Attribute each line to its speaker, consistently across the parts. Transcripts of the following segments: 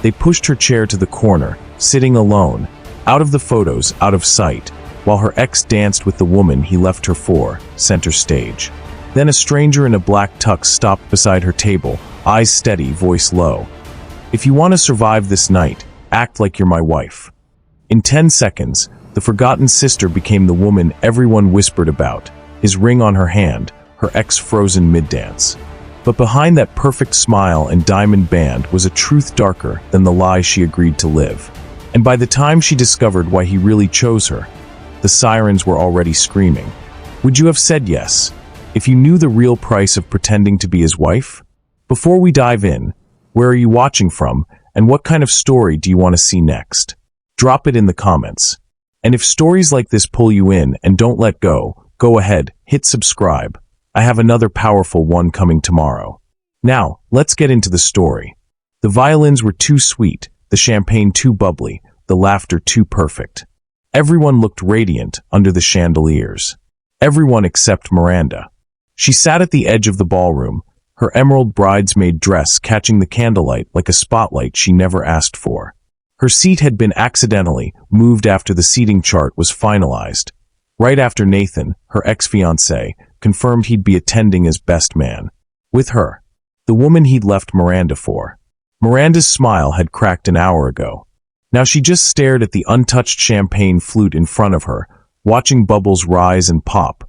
Speaker 1: They pushed her chair to the corner, sitting alone, out of the photos, out of sight, while her ex danced with the woman he left her for, center stage. Then a stranger in a black tux stopped beside her table, eyes steady, voice low. "If you want to survive this night, act like you're my wife." In 10 seconds, the forgotten sister became the woman everyone whispered about, his ring on her hand, her ex frozen mid-dance. But behind that perfect smile and diamond band was a truth darker than the lie she agreed to live. And by the time she discovered why he really chose her, the sirens were already screaming. Would you have said yes if you knew the real price of pretending to be his wife? Before we dive in, where are you watching from, and what kind of story do you want to see next? Drop it in the comments. And if stories like this pull you in and don't let go, go ahead, hit subscribe. I have another powerful one coming tomorrow. Now, let's get into the story. The violins were too sweet, the champagne too bubbly, the laughter too perfect. Everyone looked radiant under the chandeliers. Everyone except Miranda. She sat at the edge of the ballroom, her emerald bridesmaid dress catching the candlelight like a spotlight she never asked for. Her seat had been accidentally moved after the seating chart was finalized, right after Nathan, her ex-fiancé, confirmed he'd be attending as best man. With her, the woman he'd left Miranda for. Miranda's smile had cracked an hour ago. Now she just stared at the untouched champagne flute in front of her, watching bubbles rise and pop,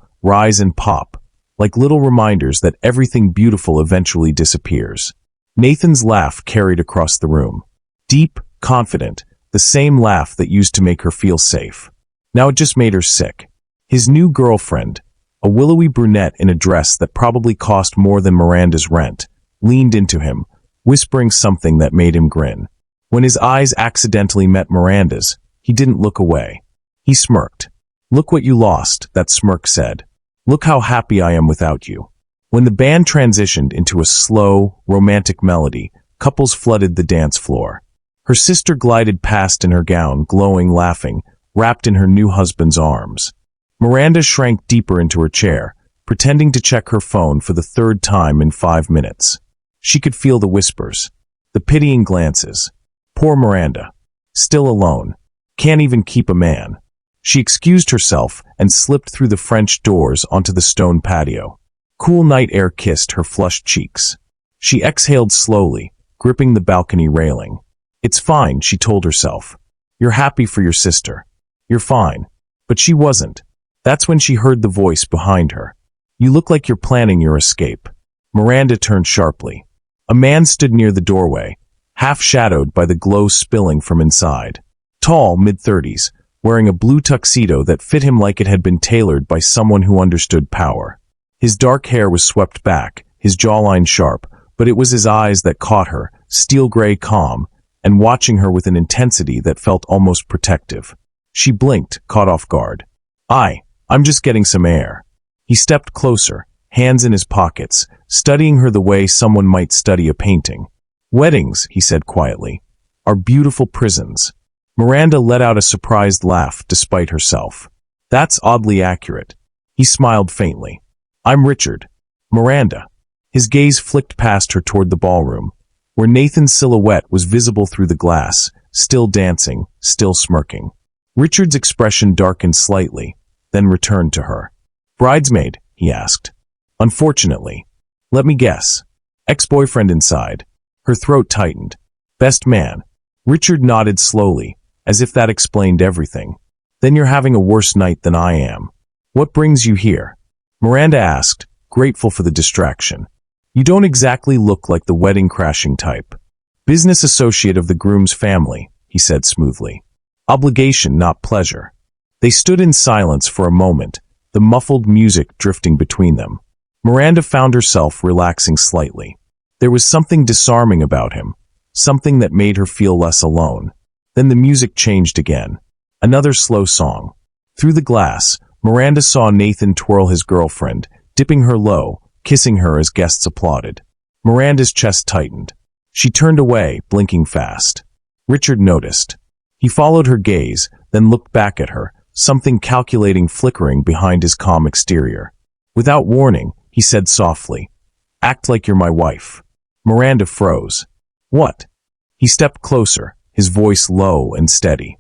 Speaker 1: like little reminders that everything beautiful eventually disappears. Nathan's laugh carried across the room. Deep, confident, the same laugh that used to make her feel safe. Now it just made her sick. His new girlfriend, a willowy brunette in a dress that probably cost more than Miranda's rent, leaned into him, whispering something that made him grin. When his eyes accidentally met Miranda's, he didn't look away. He smirked. "Look what you lost," that smirk said. "Look how happy I am without you." When the band transitioned into a slow, romantic melody, couples flooded the dance floor. Her sister glided past in her gown, glowing, laughing, wrapped in her new husband's arms. Miranda shrank deeper into her chair, pretending to check her phone for the third time in 5 minutes. She could feel the whispers, the pitying glances. Poor Miranda. Still alone. Can't even keep a man. She excused herself and slipped through the French doors onto the stone patio. Cool night air kissed her flushed cheeks. She exhaled slowly, gripping the balcony railing. "It's fine," she told herself. "You're happy for your sister. You're fine." But she wasn't. That's when she heard the voice behind her. "You look like you're planning your escape." Miranda turned sharply. A man stood near the doorway, half shadowed by the glow spilling from inside. Tall, mid-30s, wearing a blue tuxedo that fit him like it had been tailored by someone who understood power. His dark hair was swept back, his jawline sharp, but it was his eyes that caught her, steel gray calm, and watching her with an intensity that felt almost protective. She blinked, caught off guard. I'm just getting some air." He stepped closer, hands in his pockets, studying her the way someone might study a painting. "Weddings," he said quietly, "are beautiful prisons." Miranda let out a surprised laugh despite herself. "That's oddly accurate." He smiled faintly. "I'm Richard." "Miranda." His gaze flicked past her toward the ballroom, where Nathan's silhouette was visible through the glass, still dancing, still smirking. Richard's expression darkened slightly, then returned to her. "Bridesmaid?" he asked. "Unfortunately." "Let me guess." "Ex-boyfriend inside." Her throat tightened. "Best man." Richard nodded slowly, as if that explained everything. "Then you're having a worse night than I am." "What brings you here?" Miranda asked, grateful for the distraction. "You don't exactly look like the wedding-crashing type." "Business associate of the groom's family," he said smoothly. "Obligation, not pleasure." They stood in silence for a moment, the muffled music drifting between them. Miranda found herself relaxing slightly. There was something disarming about him, something that made her feel less alone. Then the music changed again. Another slow song. Through the glass, Miranda saw Nathan twirl his girlfriend, dipping her low, kissing her as guests applauded. Miranda's chest tightened. She turned away, blinking fast. Richard noticed. He followed her gaze, then looked back at her, something calculating flickering behind his calm exterior. Without warning, he said softly, "Act like you're my wife." Miranda froze. "What?" He stepped closer, his voice low and steady.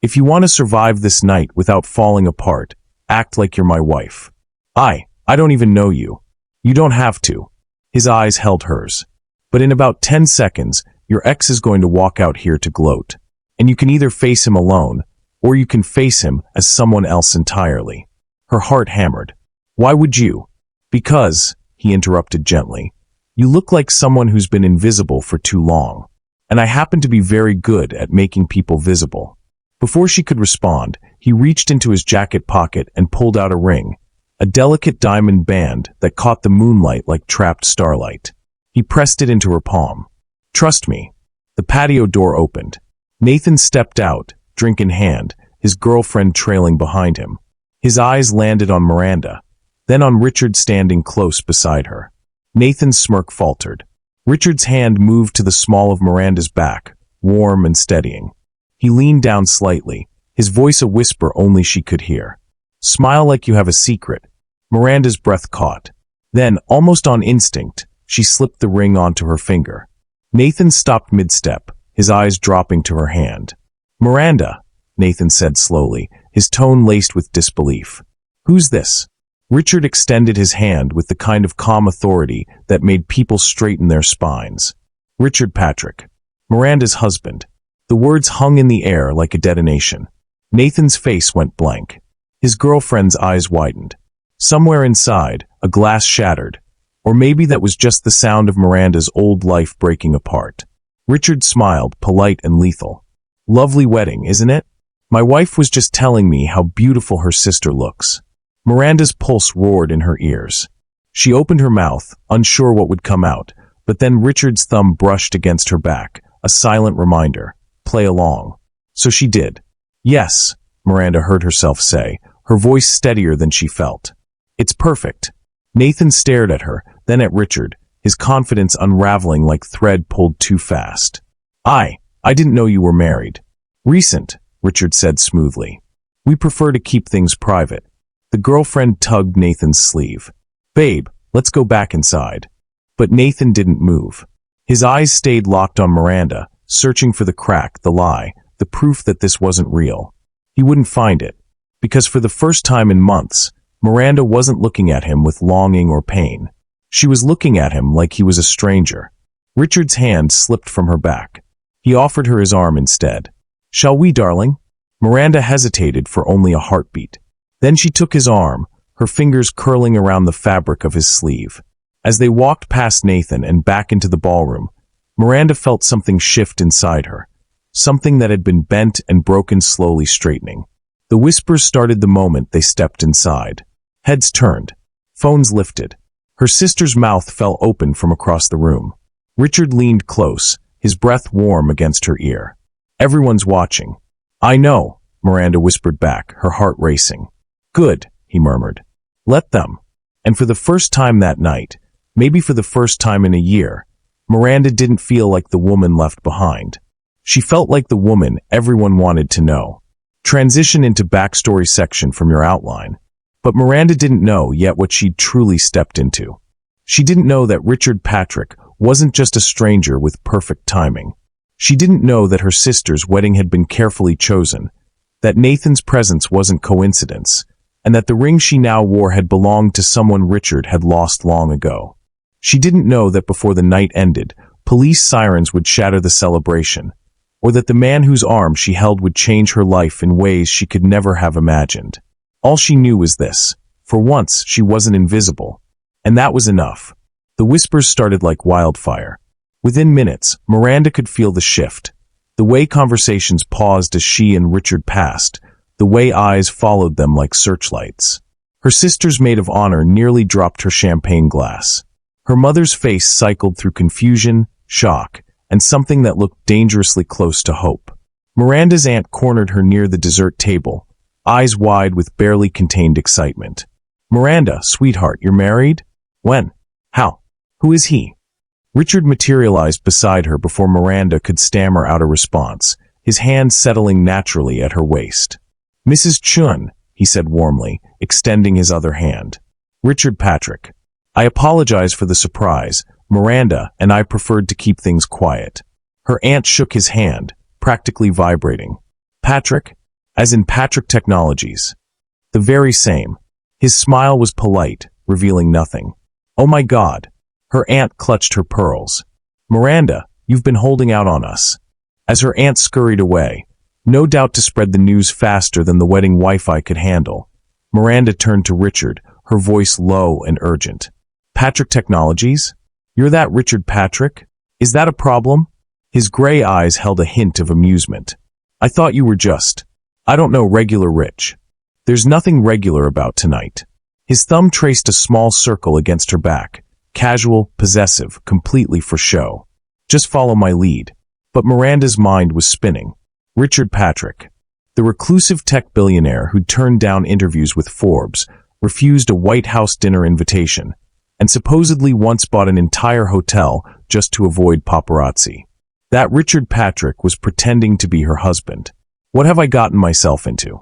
Speaker 1: "If you want to survive this night without falling apart, act like you're my wife. I don't even know you. You don't have to." His eyes held hers. "But in about 10 seconds, your ex is going to walk out here to gloat. And you can either face him alone, or you can face him as someone else entirely." Her heart hammered. "Why would you?" "Because," he interrupted gently, "you look like someone who's been invisible for too long. And I happen to be very good at making people visible." Before she could respond, he reached into his jacket pocket and pulled out a ring, a delicate diamond band that caught the moonlight like trapped starlight. He pressed it into her palm. "Trust me." The patio door opened. Nathan stepped out, drink in hand, his girlfriend trailing behind him. His eyes landed on Miranda, then on Richard standing close beside her. Nathan's smirk faltered. Richard's hand moved to the small of Miranda's back, warm and steadying. He leaned down slightly, his voice a whisper only she could hear. "Smile like you have a secret." Miranda's breath caught. Then, almost on instinct, she slipped the ring onto her finger. Nathan stopped mid-step, his eyes dropping to her hand. "Miranda," Nathan said slowly, his tone laced with disbelief. "Who's this?" Richard extended his hand with the kind of calm authority that made people straighten their spines. "Richard Patrick, Miranda's husband." The words hung in the air like a detonation. Nathan's face went blank. His girlfriend's eyes widened. Somewhere inside, a glass shattered. Or maybe that was just the sound of Miranda's old life breaking apart. Richard smiled, polite and lethal. "Lovely wedding, isn't it? My wife was just telling me how beautiful her sister looks." Miranda's pulse roared in her ears. She opened her mouth, unsure what would come out, but then Richard's thumb brushed against her back, a silent reminder. Play along. So she did. "Yes," Miranda heard herself say, her voice steadier than she felt. "It's perfect." Nathan stared at her, then at Richard, his confidence unraveling like thread pulled too fast. I didn't know you were married." "Recent," Richard said smoothly. "We prefer to keep things private." The girlfriend tugged Nathan's sleeve. "Babe, let's go back inside." But Nathan didn't move. His eyes stayed locked on Miranda, searching for the crack, the lie, the proof that this wasn't real. He wouldn't find it. Because for the first time in months, Miranda wasn't looking at him with longing or pain. She was looking at him like he was a stranger. Richard's hand slipped from her back. He offered her his arm instead. "Shall we, darling?" Miranda hesitated for only a heartbeat. Then she took his arm, her fingers curling around the fabric of his sleeve. As they walked past Nathan and back into the ballroom, Miranda felt something shift inside her, something that had been bent and broken slowly straightening. The whispers started the moment they stepped inside. Heads turned. Phones lifted. Her sister's mouth fell open from across the room. Richard leaned close, his breath warm against her ear. "Everyone's watching." "I know," Miranda whispered back, her heart racing. "Good," he murmured. "Let them." And for the first time that night, maybe for the first time in a year, Miranda didn't feel like the woman left behind. She felt like the woman everyone wanted to know. Transition into backstory section from your outline. But Miranda didn't know yet what she'd truly stepped into. She didn't know that Richard Patrick wasn't just a stranger with perfect timing. She didn't know that her sister's wedding had been carefully chosen, that Nathan's presence wasn't coincidence, and that the ring she now wore had belonged to someone Richard had lost long ago. She didn't know that before the night ended, police sirens would shatter the celebration, or that the man whose arm she held would change her life in ways she could never have imagined. All she knew was this: for once, she wasn't invisible. And that was enough. The whispers started like wildfire. Within minutes, Miranda could feel the shift. The way conversations paused as she and Richard passed, the way eyes followed them like searchlights. Her sister's maid of honor nearly dropped her champagne glass. Her mother's face cycled through confusion, shock, and something that looked dangerously close to hope. Miranda's aunt cornered her near the dessert table, eyes wide with barely contained excitement. "Miranda, sweetheart, you're married? When? How? Who is he?" Richard materialized beside her before Miranda could stammer out a response, his hand settling naturally at her waist. "Mrs. Chun," he said warmly, extending his other hand. "Richard Patrick. I apologize for the surprise. Miranda and I preferred to keep things quiet." Her aunt shook his hand, practically vibrating. Patrick? As in Patrick Technologies. The very same. His smile was polite, revealing nothing. Oh my God. Her aunt clutched her pearls. Miranda, you've been holding out on us. As her aunt scurried away, no doubt to spread the news faster than the wedding Wi-Fi could handle, Miranda turned to Richard, her voice low and urgent. Patrick Technologies? You're that Richard Patrick? Is that a problem? His gray eyes held a hint of amusement. I thought you were just, I don't know, regular rich. There's nothing regular about tonight. His thumb traced a small circle against her back, casual, possessive, completely for show. Just follow my lead. But Miranda's mind was spinning. Richard Patrick, the reclusive tech billionaire who'd turned down interviews with Forbes, refused a White House dinner invitation, and supposedly once bought an entire hotel just to avoid paparazzi. That Richard Patrick was pretending to be her husband. What have I gotten myself into?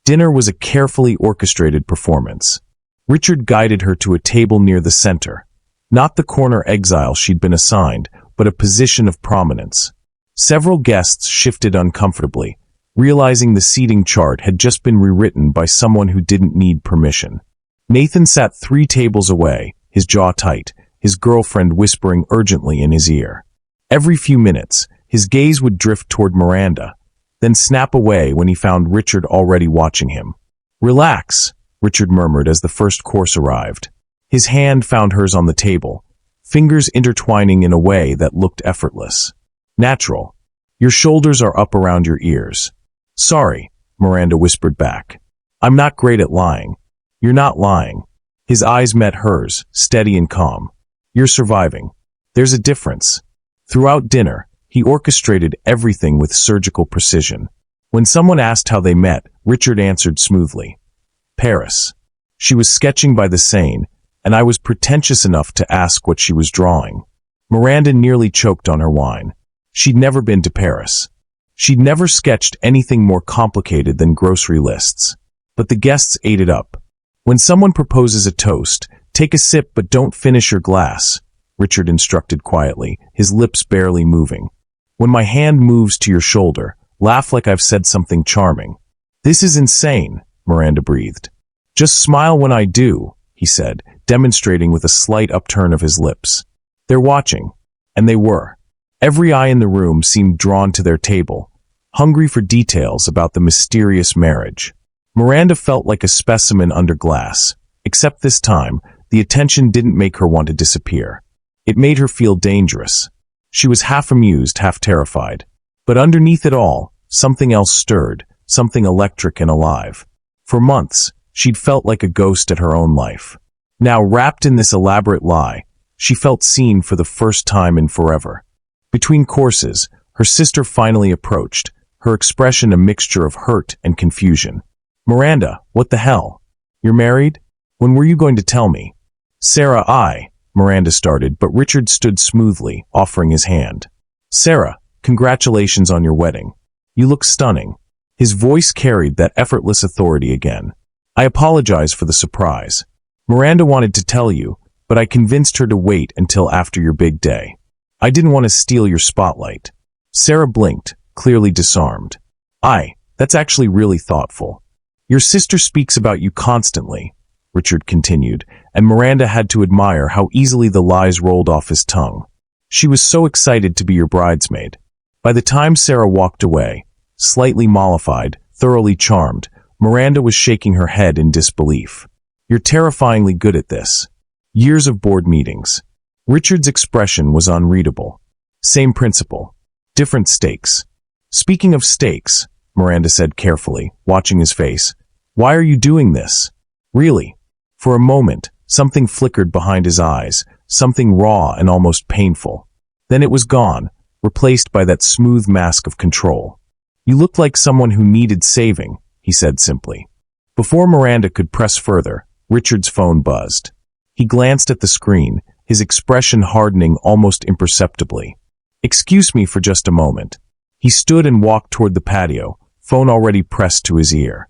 Speaker 1: Dinner was a carefully orchestrated performance. Richard guided her to a table near the center. Not the corner exile she'd been assigned, but a position of prominence. Several guests shifted uncomfortably, realizing the seating chart had just been rewritten by someone who didn't need permission. Nathan sat 3 tables away, his jaw tight, his girlfriend whispering urgently in his ear. Every few minutes, his gaze would drift toward Miranda, then snap away when he found Richard already watching him. Relax, Richard murmured as the first course arrived. His hand found hers on the table, fingers intertwining in a way that looked effortless. Natural. Your shoulders are up around your ears. Sorry, Miranda whispered back. I'm not great at lying. You're not lying. His eyes met hers, steady and calm. You're surviving. There's a difference. Throughout dinner, he orchestrated everything with surgical precision. When someone asked how they met, Richard answered smoothly. Paris. She was sketching by the Seine, and I was pretentious enough to ask what she was drawing. Miranda nearly choked on her wine. She'd never been to Paris. She'd never sketched anything more complicated than grocery lists. But the guests ate it up. When someone proposes a toast, take a sip but don't finish your glass, Richard instructed quietly, his lips barely moving. When my hand moves to your shoulder, laugh like I've said something charming. This is insane, Miranda breathed. Just smile when I do, he said, demonstrating with a slight upturn of his lips. They're watching. And they were. Every eye in the room seemed drawn to their table, hungry for details about the mysterious marriage. Miranda felt like a specimen under glass, except this time, the attention didn't make her want to disappear. It made her feel dangerous. She was half amused, half terrified. But underneath it all, something else stirred, something electric and alive. For months, she'd felt like a ghost at her own life. Now, wrapped in this elaborate lie, she felt seen for the first time in forever. Between courses, her sister finally approached, her expression a mixture of hurt and confusion. Miranda, what the hell? You're married? When were you going to tell me? Sarah, Miranda started, but Richard stood smoothly, offering his hand. Sarah, congratulations on your wedding. You look stunning. His voice carried that effortless authority again. I apologize for the surprise. Miranda wanted to tell you, but I convinced her to wait until after your big day. I didn't want to steal your spotlight. Sarah blinked, clearly disarmed. That's actually really thoughtful. Your sister speaks about you constantly, Richard continued, and Miranda had to admire how easily the lies rolled off his tongue. She was so excited to be your bridesmaid. By the time Sarah walked away, slightly mollified, thoroughly charmed, Miranda was shaking her head in disbelief. You're terrifyingly good at this. Years of board meetings. Richard's expression was unreadable. Same principle. Different stakes. Speaking of stakes, Miranda said carefully, watching his face, why are you doing this? Really? For a moment, something flickered behind his eyes, something raw and almost painful. Then it was gone, replaced by that smooth mask of control. You looked like someone who needed saving, he said simply. Before Miranda could press further, Richard's phone buzzed. He glanced at the screen, his expression hardening almost imperceptibly. Excuse me for just a moment. He stood and walked toward the patio, phone already pressed to his ear.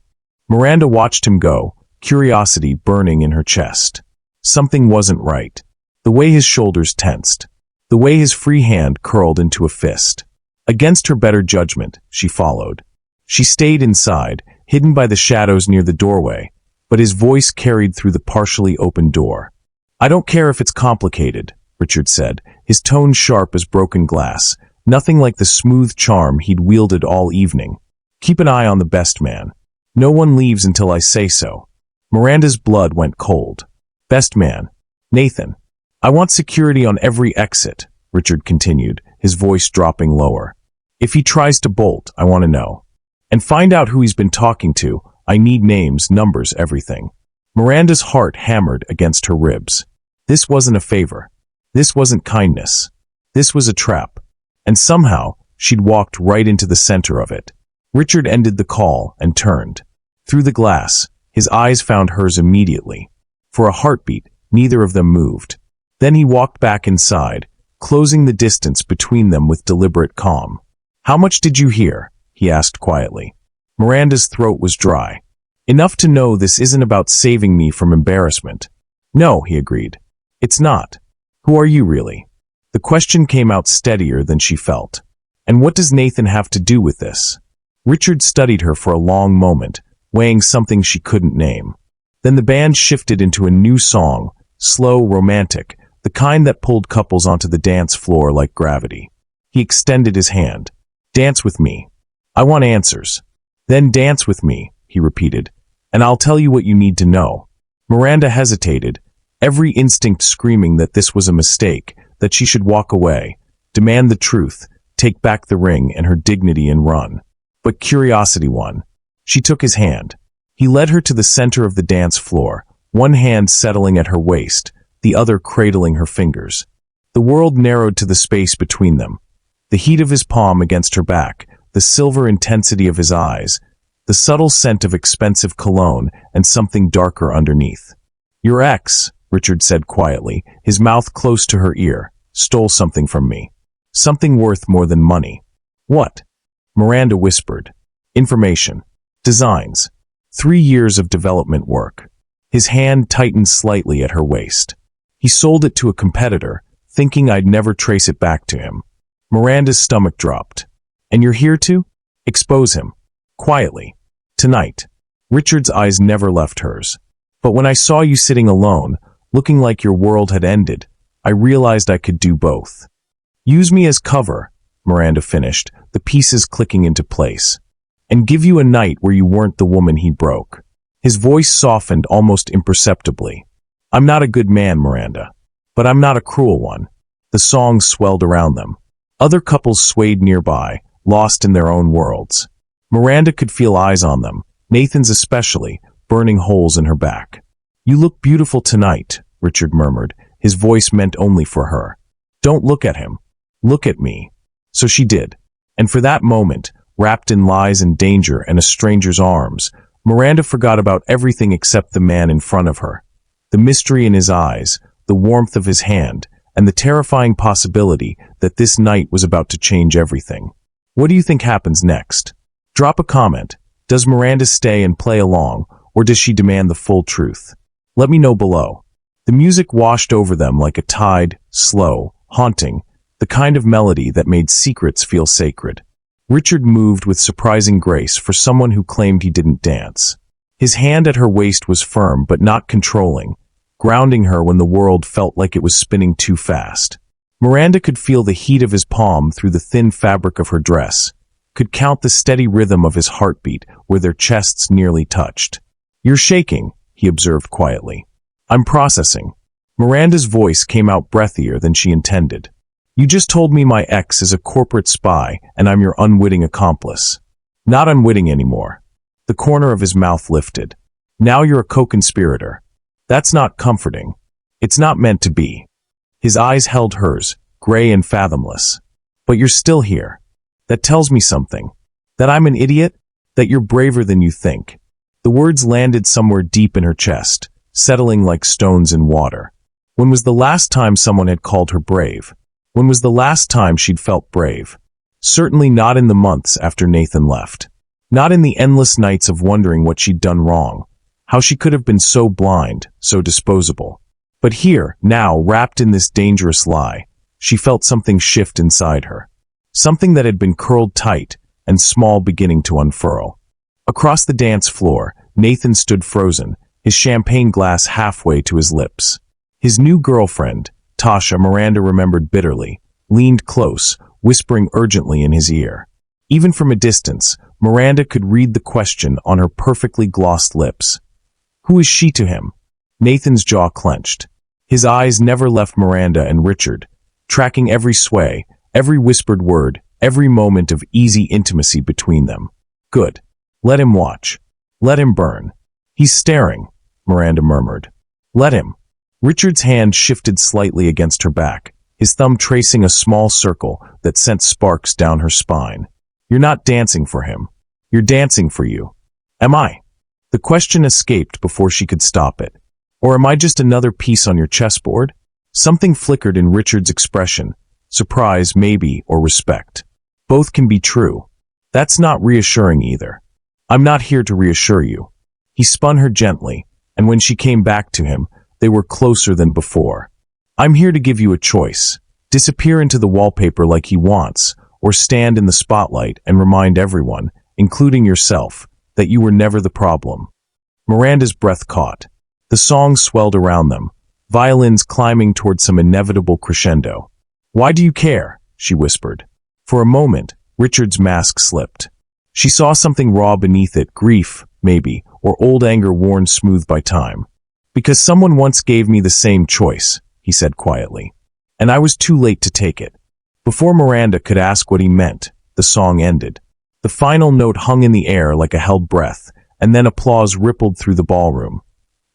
Speaker 1: Miranda watched him go, curiosity burning in her chest. Something wasn't right. The way his shoulders tensed. The way his free hand curled into a fist. Against her better judgment, she followed. She stayed inside, hidden by the shadows near the doorway, but his voice carried through the partially open door. "I don't care if it's complicated," Richard said, his tone sharp as broken glass, nothing like the smooth charm he'd wielded all evening. "Keep an eye on the best man. No one leaves until I say so." Miranda's blood went cold. "Best man. Nathan. I want security on every exit," Richard continued, his voice dropping lower. "If he tries to bolt, I want to know. And find out who he's been talking to. I need names, numbers, everything." Miranda's heart hammered against her ribs. This wasn't a favor. This wasn't kindness. This was a trap. And somehow, she'd walked right into the center of it. Richard ended the call and turned. Through the glass, his eyes found hers immediately. For a heartbeat, neither of them moved. Then he walked back inside, closing the distance between them with deliberate calm. "How much did you hear?" he asked quietly. Miranda's throat was dry. "Enough to know this isn't about saving me from embarrassment." "No," he agreed. "It's not. Who are you really?" The question came out steadier than she felt. "And what does Nathan have to do with this?" Richard studied her for a long moment, weighing something she couldn't name. Then the band shifted into a new song, slow, romantic, the kind that pulled couples onto the dance floor like gravity. He extended his hand. "Dance with me. I want answers." "Then dance with me," he repeated, "and I'll tell you what you need to know." Miranda hesitated, every instinct screaming that this was a mistake, that she should walk away, demand the truth, take back the ring and her dignity and run. But curiosity won. She took his hand. He led her to the center of the dance floor, one hand settling at her waist, the other cradling her fingers. The world narrowed to the space between them. The heat of his palm against her back, the silver intensity of his eyes, the subtle scent of expensive cologne, and something darker underneath. "Your ex," Richard said quietly, his mouth close to her ear, "stole something from me. Something worth more than money." "What?" Miranda whispered. "Information. Designs. 3 years of development work." His hand tightened slightly at her waist. "He sold it to a competitor, thinking I'd never trace it back to him." Miranda's stomach dropped. "And you're here to expose him. Quietly. Tonight." Richard's eyes never left hers. "But when I saw you sitting alone, looking like your world had ended, I realized I could do both." "Use me as cover," Miranda finished, the pieces clicking into place. "And give you a night where you weren't the woman he broke." His voice softened almost imperceptibly. "I'm not a good man, Miranda. But I'm not a cruel one." The song swelled around them. Other couples swayed nearby, lost in their own worlds. Miranda could feel eyes on them, Nathan's especially, burning holes in her back. "You look beautiful tonight," Richard murmured, his voice meant only for her. "Don't look at him. Look at me." So she did. And for that moment, wrapped in lies and danger and a stranger's arms, Miranda forgot about everything except the man in front of her. The mystery in his eyes, the warmth of his hand, and the terrifying possibility that this night was about to change everything. What do you think happens next? Drop a comment. Does Miranda stay and play along, or does she demand the full truth? Let me know below. The music washed over them like a tide, slow, haunting, the kind of melody that made secrets feel sacred. Richard moved with surprising grace for someone who claimed he didn't dance. His hand at her waist was firm but not controlling, grounding her when the world felt like it was spinning too fast. Miranda could feel the heat of his palm through the thin fabric of her dress, could count the steady rhythm of his heartbeat where their chests nearly touched. "You're shaking," he observed quietly. "I'm processing." Miranda's voice came out breathier than she intended. "You just told me my ex is a corporate spy and I'm your unwitting accomplice." "Not unwitting anymore." The corner of his mouth lifted. "Now you're a co-conspirator." "That's not comforting. It's not meant to be." His eyes held hers, gray and fathomless. "But you're still here. That tells me something. That I'm an idiot? That you're braver than you think." The words landed somewhere deep in her chest, settling like stones in water. When was the last time someone had called her brave? When was the last time she'd felt brave? Certainly not in the months after Nathan left. Not in the endless nights of wondering what she'd done wrong, how she could have been so blind, so disposable. But here, now, wrapped in this dangerous lie, she felt something shift inside her. something that had been curled tight and small beginning to unfurl. Across the dance floor, Nathan stood frozen, his champagne glass halfway to his lips. His new girlfriend, Tasha, Miranda remembered bitterly, leaned close, whispering urgently in his ear. Even from a distance, Miranda could read the question on her perfectly glossed lips. Who is she to him? Nathan's jaw clenched. His eyes never left Miranda and Richard, tracking every sway, every whispered word, every moment of easy intimacy between them. Good. Let him watch. Let him burn. He's staring, Miranda murmured. Let him. Richard's hand shifted slightly against her back, his thumb tracing a small circle that sent sparks down her spine. You're not dancing for him. You're dancing for you. Am I? The question escaped before she could stop it. Or am I just another piece on your chessboard? Something flickered in Richard's expression. Surprise, maybe, or respect. Both can be true. That's not reassuring either. I'm not here to reassure you. He spun her gently, and when she came back to him, they were closer than before. I'm here to give you a choice. Disappear into the wallpaper like he wants, or stand in the spotlight and remind everyone, including yourself, that you were never the problem. Miranda's breath caught. The song swelled around them, violins climbing toward some inevitable crescendo. Why do you care? She whispered. For a moment, Richard's mask slipped. She saw something raw beneath it, grief, maybe, or old anger worn smooth by time. Because someone once gave me the same choice, he said quietly. And I was too late to take it. Before Miranda could ask what he meant, the song ended. The final note hung in the air like a held breath, and then applause rippled through the ballroom.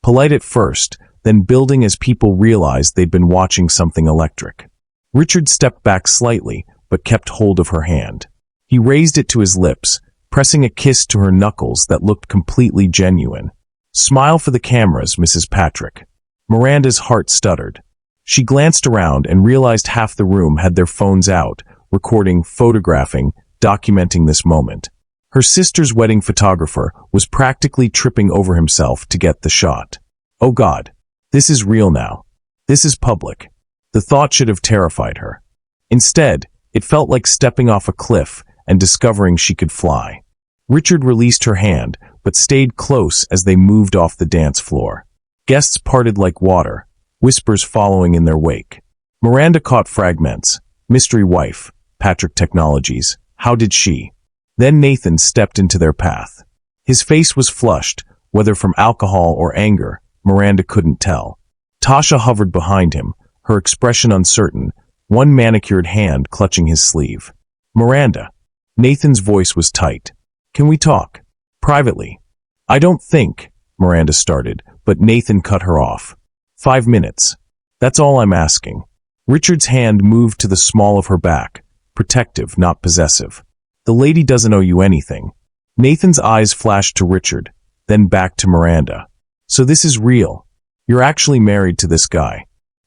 Speaker 1: Polite at first, then building as people realized they'd been watching something electric. Richard stepped back slightly, but kept hold of her hand. He raised it to his lips, pressing a kiss to her knuckles that looked completely genuine. Smile for the cameras, Mrs. Patrick. Miranda's heart stuttered. She glanced around and realized half the room had their phones out, recording, photographing, documenting this moment. Her sister's wedding photographer was practically tripping over himself to get the shot. Oh God, this is real now. This is public. The thought should have terrified her. Instead, it felt like stepping off a cliff and discovering she could fly. Richard released her hand, but stayed close as they moved off the dance floor. Guests parted like water, whispers following in their wake. Miranda caught fragments. Mystery wife, Patrick Technologies. How did she? Then Nathan stepped into their path. His face was flushed, whether from alcohol or anger, Miranda couldn't tell. Tasha hovered behind him, her expression uncertain, one manicured hand clutching his sleeve. Miranda. Nathan's voice was tight. Can we talk? Privately. I don't think, Miranda started, but Nathan cut her off. 5 minutes. That's all I'm asking. Richard's hand moved to the small of her back, protective, not possessive. The lady doesn't owe you anything. Nathan's eyes flashed to Richard, then back to Miranda. So this is real. You're actually married to this guy.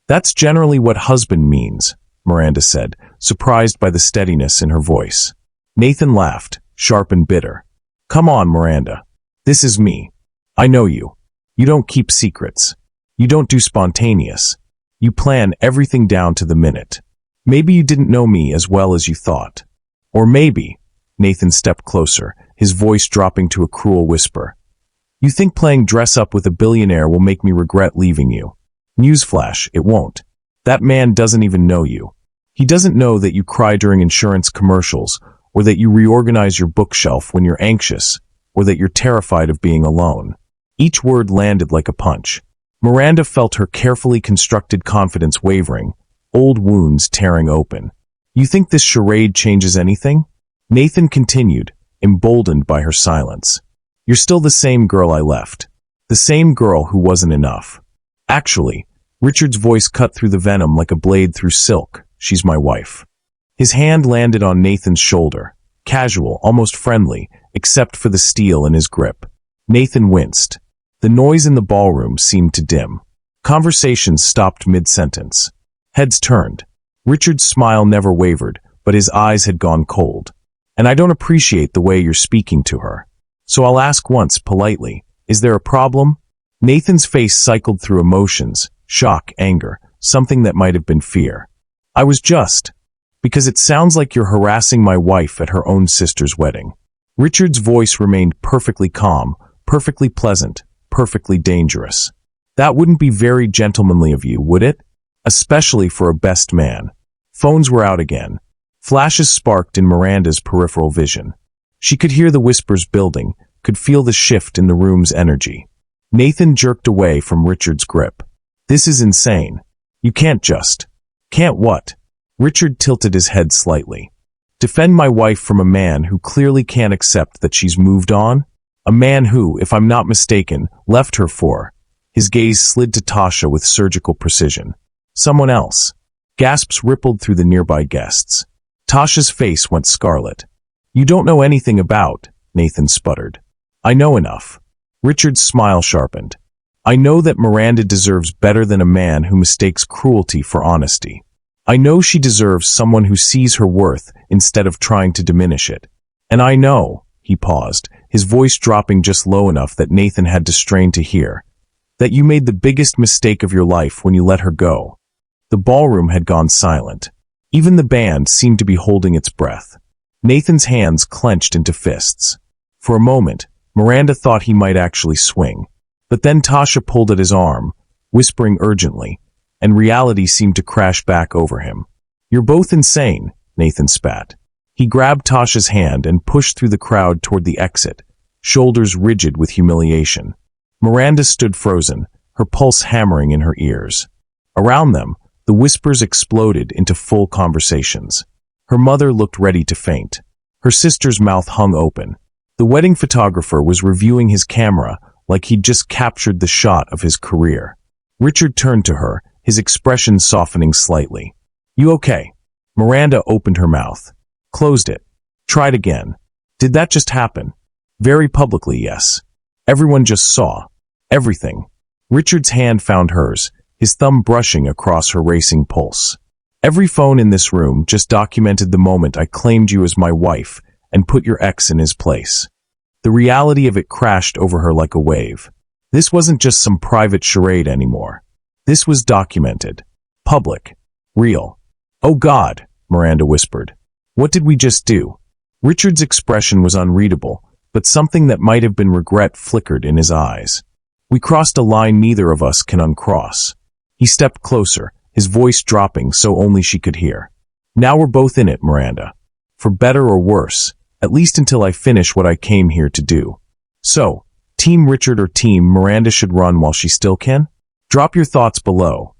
Speaker 1: That's generally what husband means, Miranda said, surprised by the steadiness in her voice. Nathan laughed, sharp and bitter. Come on, Miranda. This is me. I know you. You don't keep secrets. You don't do spontaneous. You plan everything down to the minute. Maybe you didn't know me as well as you thought. Or maybe, Nathan stepped closer, his voice dropping to a cruel whisper. You think playing dress up with a billionaire will make me regret leaving you. Newsflash, it won't. That man doesn't even know you. He doesn't know that you cry during insurance commercials, or that you reorganize your bookshelf when you're anxious, or that you're terrified of being alone. Each word landed like a punch. Miranda felt her carefully constructed confidence wavering, old wounds tearing open. You think this charade changes anything? Nathan continued, emboldened by her silence. You're still the same girl I left. The same girl who wasn't enough. Actually, Richard's voice cut through the venom like a blade through silk. She's my wife. His hand landed on Nathan's shoulder, casual, almost friendly, except for the steel in his grip. Nathan winced. The noise in the ballroom seemed to dim. Conversations stopped mid-sentence. Heads turned. Richard's smile never wavered, but his eyes had gone cold. And I don't appreciate the way you're speaking to her. So I'll ask once, politely, is there a problem? Nathan's face cycled through emotions, shock, anger, something that might have been fear. I was just. Because it sounds like you're harassing my wife at her own sister's wedding. Richard's voice remained perfectly calm, perfectly pleasant, perfectly dangerous. That wouldn't be very gentlemanly of you, would it? Especially for a best man. Phones were out again. Flashes sparked in Miranda's peripheral vision. She could hear the whispers building, could feel the shift in the room's energy. Nathan jerked away from Richard's grip. This is insane. You can't just. Can't what? Richard tilted his head slightly. Defend my wife from a man who clearly can't accept that she's moved on? A man who, if I'm not mistaken, left her for. His gaze slid to Tasha with surgical precision. Someone else. Gasps rippled through the nearby guests. Tasha's face went scarlet. You don't know anything about, Nathan sputtered. I know enough. Richard's smile sharpened. I know that Miranda deserves better than a man who mistakes cruelty for honesty. I know she deserves someone who sees her worth instead of trying to diminish it. And I know, he paused, his voice dropping just low enough that Nathan had to strain to hear, that you made the biggest mistake of your life when you let her go. The ballroom had gone silent. Even the band seemed to be holding its breath. Nathan's hands clenched into fists. For a moment, Miranda thought he might actually swing. But then Tasha pulled at his arm, whispering urgently, and reality seemed to crash back over him. You're both insane, Nathan spat. He grabbed Tasha's hand and pushed through the crowd toward the exit, shoulders rigid with humiliation. Miranda stood frozen, her pulse hammering in her ears. Around them, the whispers exploded into full conversations. Her mother looked ready to faint. Her sister's mouth hung open. The wedding photographer was reviewing his camera like he'd just captured the shot of his career. Richard turned to her, his expression softening slightly. You okay? Miranda opened her mouth. Closed it. Tried again. Did that just happen? Very publicly, yes. Everyone just saw. Everything. Richard's hand found hers, his thumb brushing across her racing pulse. Every phone in this room just documented the moment I claimed you as my wife and put your ex in his place. The reality of it crashed over her like a wave. This wasn't just some private charade anymore. This was documented. Public. Real. Oh God, Miranda whispered. What did we just do? Richard's expression was unreadable, but something that might have been regret flickered in his eyes. We crossed a line neither of us can uncross. He stepped closer, his voice dropping so only she could hear. Now we're both in it, Miranda. For better or worse, at least until I finish what I came here to do. So, Team Richard or Team Miranda should run while she still can? Drop your thoughts below.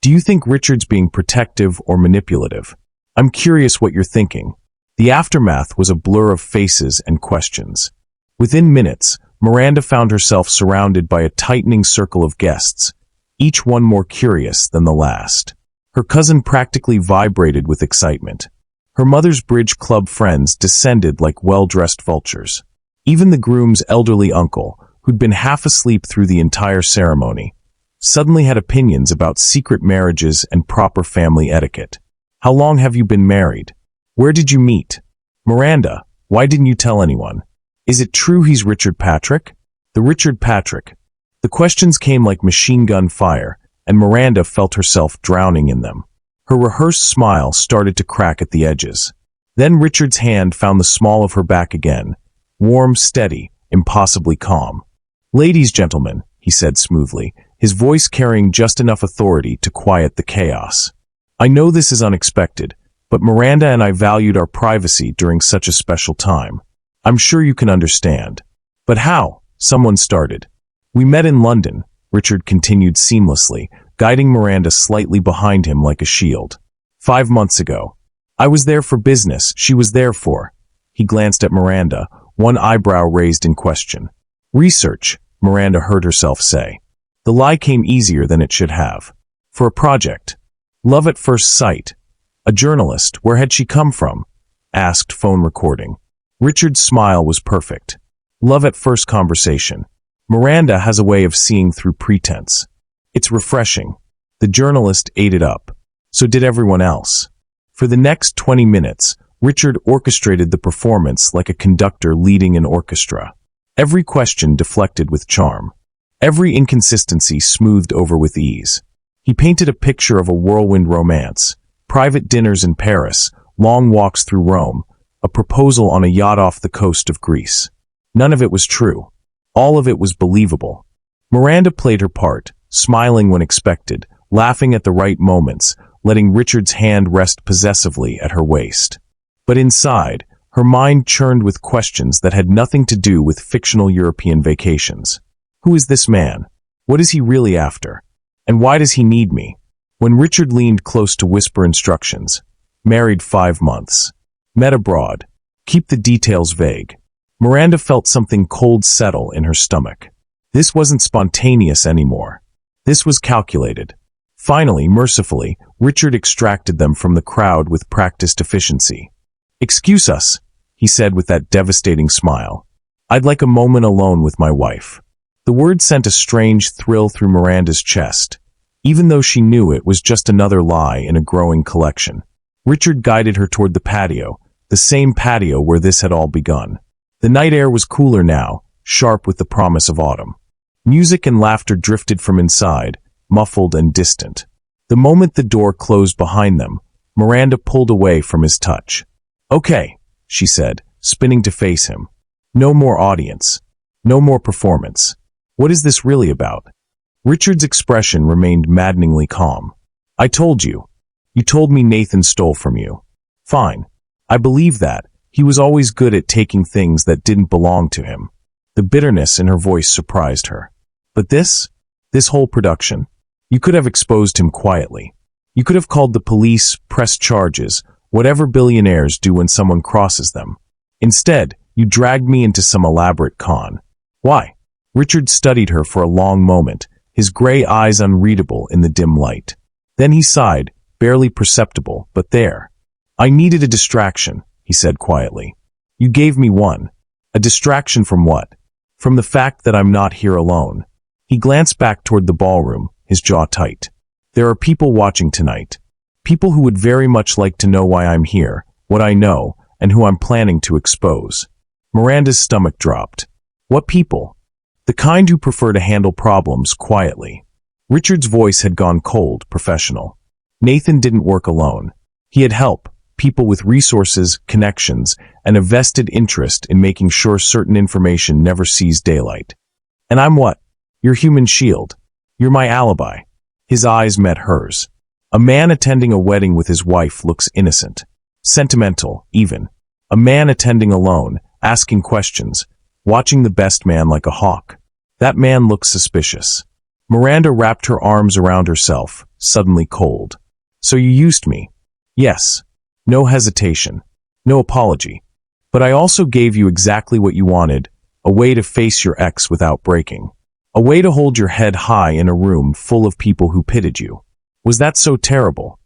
Speaker 1: Do you think Richard's being protective or manipulative? I'm curious what you're thinking. The aftermath was a blur of faces and questions. Within minutes, Miranda found herself surrounded by a tightening circle of guests, each one more curious than the last. Her cousin practically vibrated with excitement. Her mother's bridge club friends descended like well-dressed vultures. Even the groom's elderly uncle, who'd been half asleep through the entire ceremony, suddenly had opinions about secret marriages and proper family etiquette. How long have you been married? Where did you meet? Miranda, why didn't you tell anyone? Is it true he's Richard Patrick? The Richard Patrick. The questions came like machine gun fire, and Miranda felt herself drowning in them. Her rehearsed smile started to crack at the edges. Then Richard's hand found the small of her back again, warm, steady, impossibly calm. Ladies, gentlemen, he said smoothly, his voice carrying just enough authority to quiet the chaos. I know this is unexpected, but Miranda and I valued our privacy during such a special time. I'm sure you can understand. But how? Someone started. We met in London, Richard continued seamlessly, guiding Miranda slightly behind him like a shield. 5 months ago. I was there for business, she was there for. He glanced at Miranda, one eyebrow raised in question. Research, Miranda heard herself say. The lie came easier than it should have. For a project. Love at first sight. A journalist, where had she come from? Asked phone recording. Richard's smile was perfect. Love at first conversation. Miranda has a way of seeing through pretense. It's refreshing. The journalist ate it up. So did everyone else. For the next 20 minutes, Richard orchestrated the performance like a conductor leading an orchestra. Every question deflected with charm. Every inconsistency smoothed over with ease. He painted a picture of a whirlwind romance, private dinners in Paris, long walks through Rome, a proposal on a yacht off the coast of Greece. None of it was true. All of it was believable. Miranda played her part, smiling when expected, laughing at the right moments, letting Richard's hand rest possessively at her waist. But inside, her mind churned with questions that had nothing to do with fictional European vacations. Who is this man? What is he really after? And why does he need me? When Richard leaned close to whisper instructions, married 5 months, met abroad, keep the details vague, Miranda felt something cold settle in her stomach. This wasn't spontaneous anymore. This was calculated. Finally, mercifully, Richard extracted them from the crowd with practiced efficiency. "Excuse us," he said with that devastating smile. "I'd like a moment alone with my wife." The word sent a strange thrill through Miranda's chest, even though she knew it was just another lie in a growing collection. Richard guided her toward the patio, the same patio where this had all begun. The night air was cooler now, sharp with the promise of autumn. Music and laughter drifted from inside, muffled and distant. The moment the door closed behind them, Miranda pulled away from his touch. "Okay," she said, spinning to face him. "No more audience. No more performance. What is this really about?" Richard's expression remained maddeningly calm. "I told you. You told me Nathan stole from you. Fine. I believe that. He was always good at taking things that didn't belong to him." The bitterness in her voice surprised her. "But this whole production, you could have exposed him quietly. You could have called the police, pressed charges, whatever billionaires do when someone crosses them. Instead, you dragged me into some elaborate con. Why?" Richard studied her for a long moment, his gray eyes unreadable in the dim light. Then he sighed, barely perceptible, but there. "I needed a distraction," he said quietly. "You gave me one. A distraction from what? From the fact that I'm not here alone." He glanced back toward the ballroom, his jaw tight. "There are people watching tonight. People who would very much like to know why I'm here, what I know, and who I'm planning to expose." Miranda's stomach dropped. "What people?" "The kind who prefer to handle problems quietly." Richard's voice had gone cold, professional. Nathan didn't work alone. He had help, people with resources, connections, and a vested interest in making sure certain information never sees daylight. "And I'm what? Your human shield. You're my alibi." His eyes met hers. A man attending a wedding with his wife looks innocent. Sentimental, even. A man attending alone, asking questions, watching the best man like a hawk. That man looks suspicious. Miranda wrapped her arms around herself, suddenly cold. "So you used me?" "Yes." No hesitation. No apology. "But I also gave you exactly what you wanted, a way to face your ex without breaking. A way to hold your head high in a room full of people who pitied you. Was that so terrible?"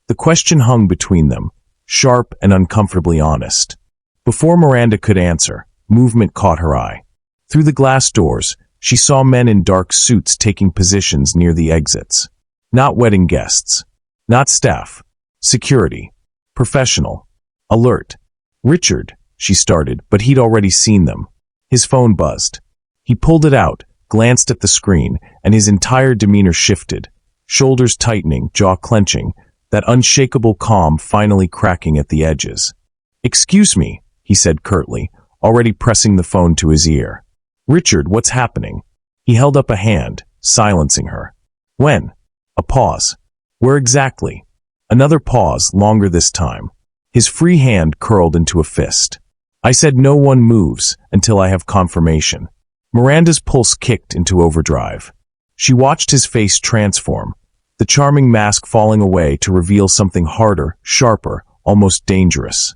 Speaker 1: The question hung between them, sharp and uncomfortably honest. Before Miranda could answer, movement caught her eye. Through the glass doors, she saw men in dark suits taking positions near the exits. Not wedding guests. Not staff. Security. Professional. Alert. "Richard," she started, but he'd already seen them. His phone buzzed. He pulled it out, glanced at the screen, and his entire demeanor shifted, shoulders tightening, jaw clenching, that unshakable calm finally cracking at the edges. "Excuse me," he said curtly, already pressing the phone to his ear. "Richard, what's happening?" He held up a hand, silencing her. "When?" A pause. "Where exactly?" Another pause, longer this time. His free hand curled into a fist. "I said no one moves until I have confirmation." Miranda's pulse kicked into overdrive. She watched his face transform, the charming mask falling away to reveal something harder, sharper, almost dangerous.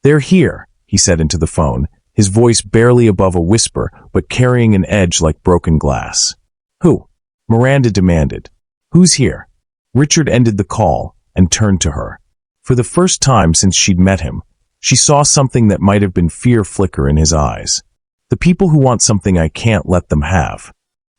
Speaker 1: "They're here," he said into the phone, his voice barely above a whisper but carrying an edge like broken glass. "Who?" Miranda demanded. "Who's here?" Richard ended the call and turned to her. For the first time since she'd met him, she saw something that might have been fear flicker in his eyes. "The people who want something I can't let them have."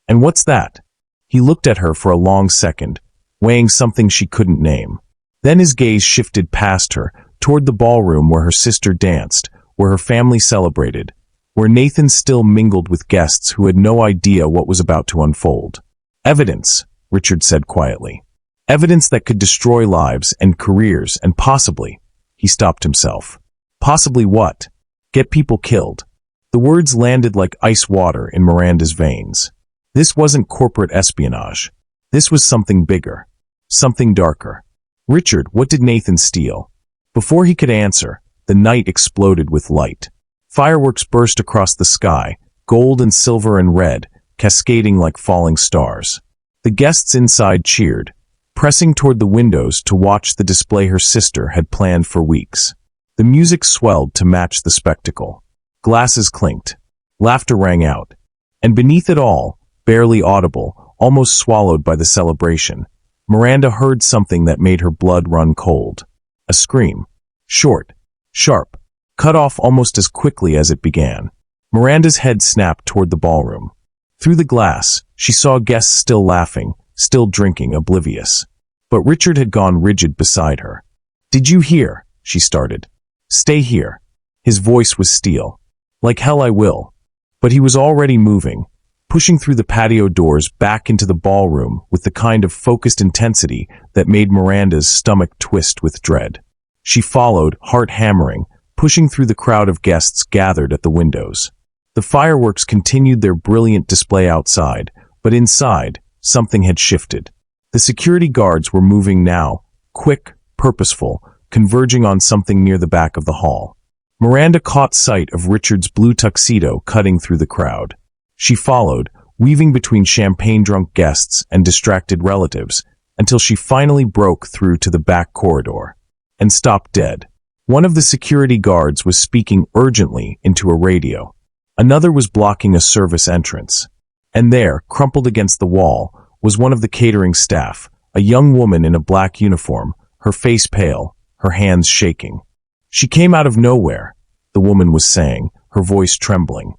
Speaker 1: "And what's that?" He looked at her for a long second, weighing something she couldn't name. Then his gaze shifted past her, toward the ballroom where her sister danced, where her family celebrated, where Nathan still mingled with guests who had no idea what was about to unfold. "Evidence," Richard said quietly. "Evidence that could destroy lives and careers and possibly," He stopped himself. Possibly what? Get people killed. The words landed like ice water in Miranda's veins. This wasn't corporate espionage. This was something bigger. Something darker. Richard, what did Nathan steal? Before he could answer, the night exploded with light. Fireworks burst across the sky, gold and silver and red, cascading like falling stars. The guests inside cheered, pressing toward the windows to watch the display her sister had planned for weeks. The music swelled to match the spectacle. Glasses clinked. Laughter rang out. And beneath it all, barely audible, almost swallowed by the celebration, Miranda heard something that made her blood run cold. A scream. Short, sharp, cut off almost as quickly as it began. Miranda's head snapped toward the ballroom. Through the glass, she saw guests still laughing, still drinking, oblivious. But Richard had gone rigid beside her. "Did you hear?" she started. "Stay here." His voice was steel. "Like hell I will." But he was already moving, pushing through the patio doors back into the ballroom with the kind of focused intensity that made Miranda's stomach twist with dread. She followed, heart hammering, pushing through the crowd of guests gathered at the windows. The fireworks continued their brilliant display outside, but inside, something had shifted. The security guards were moving now, quick, purposeful, converging on something near the back of the hall. Miranda caught sight of Richard's blue tuxedo cutting through the crowd. She followed, weaving between champagne-drunk guests and distracted relatives, until she finally broke through to the back corridor and stopped dead. One of the security guards was speaking urgently into a radio. Another was blocking a service entrance. And there, crumpled against the wall, was one of the catering staff, a young woman in a black uniform, her face pale, her hands shaking. "She came out of nowhere," the woman was saying, her voice trembling.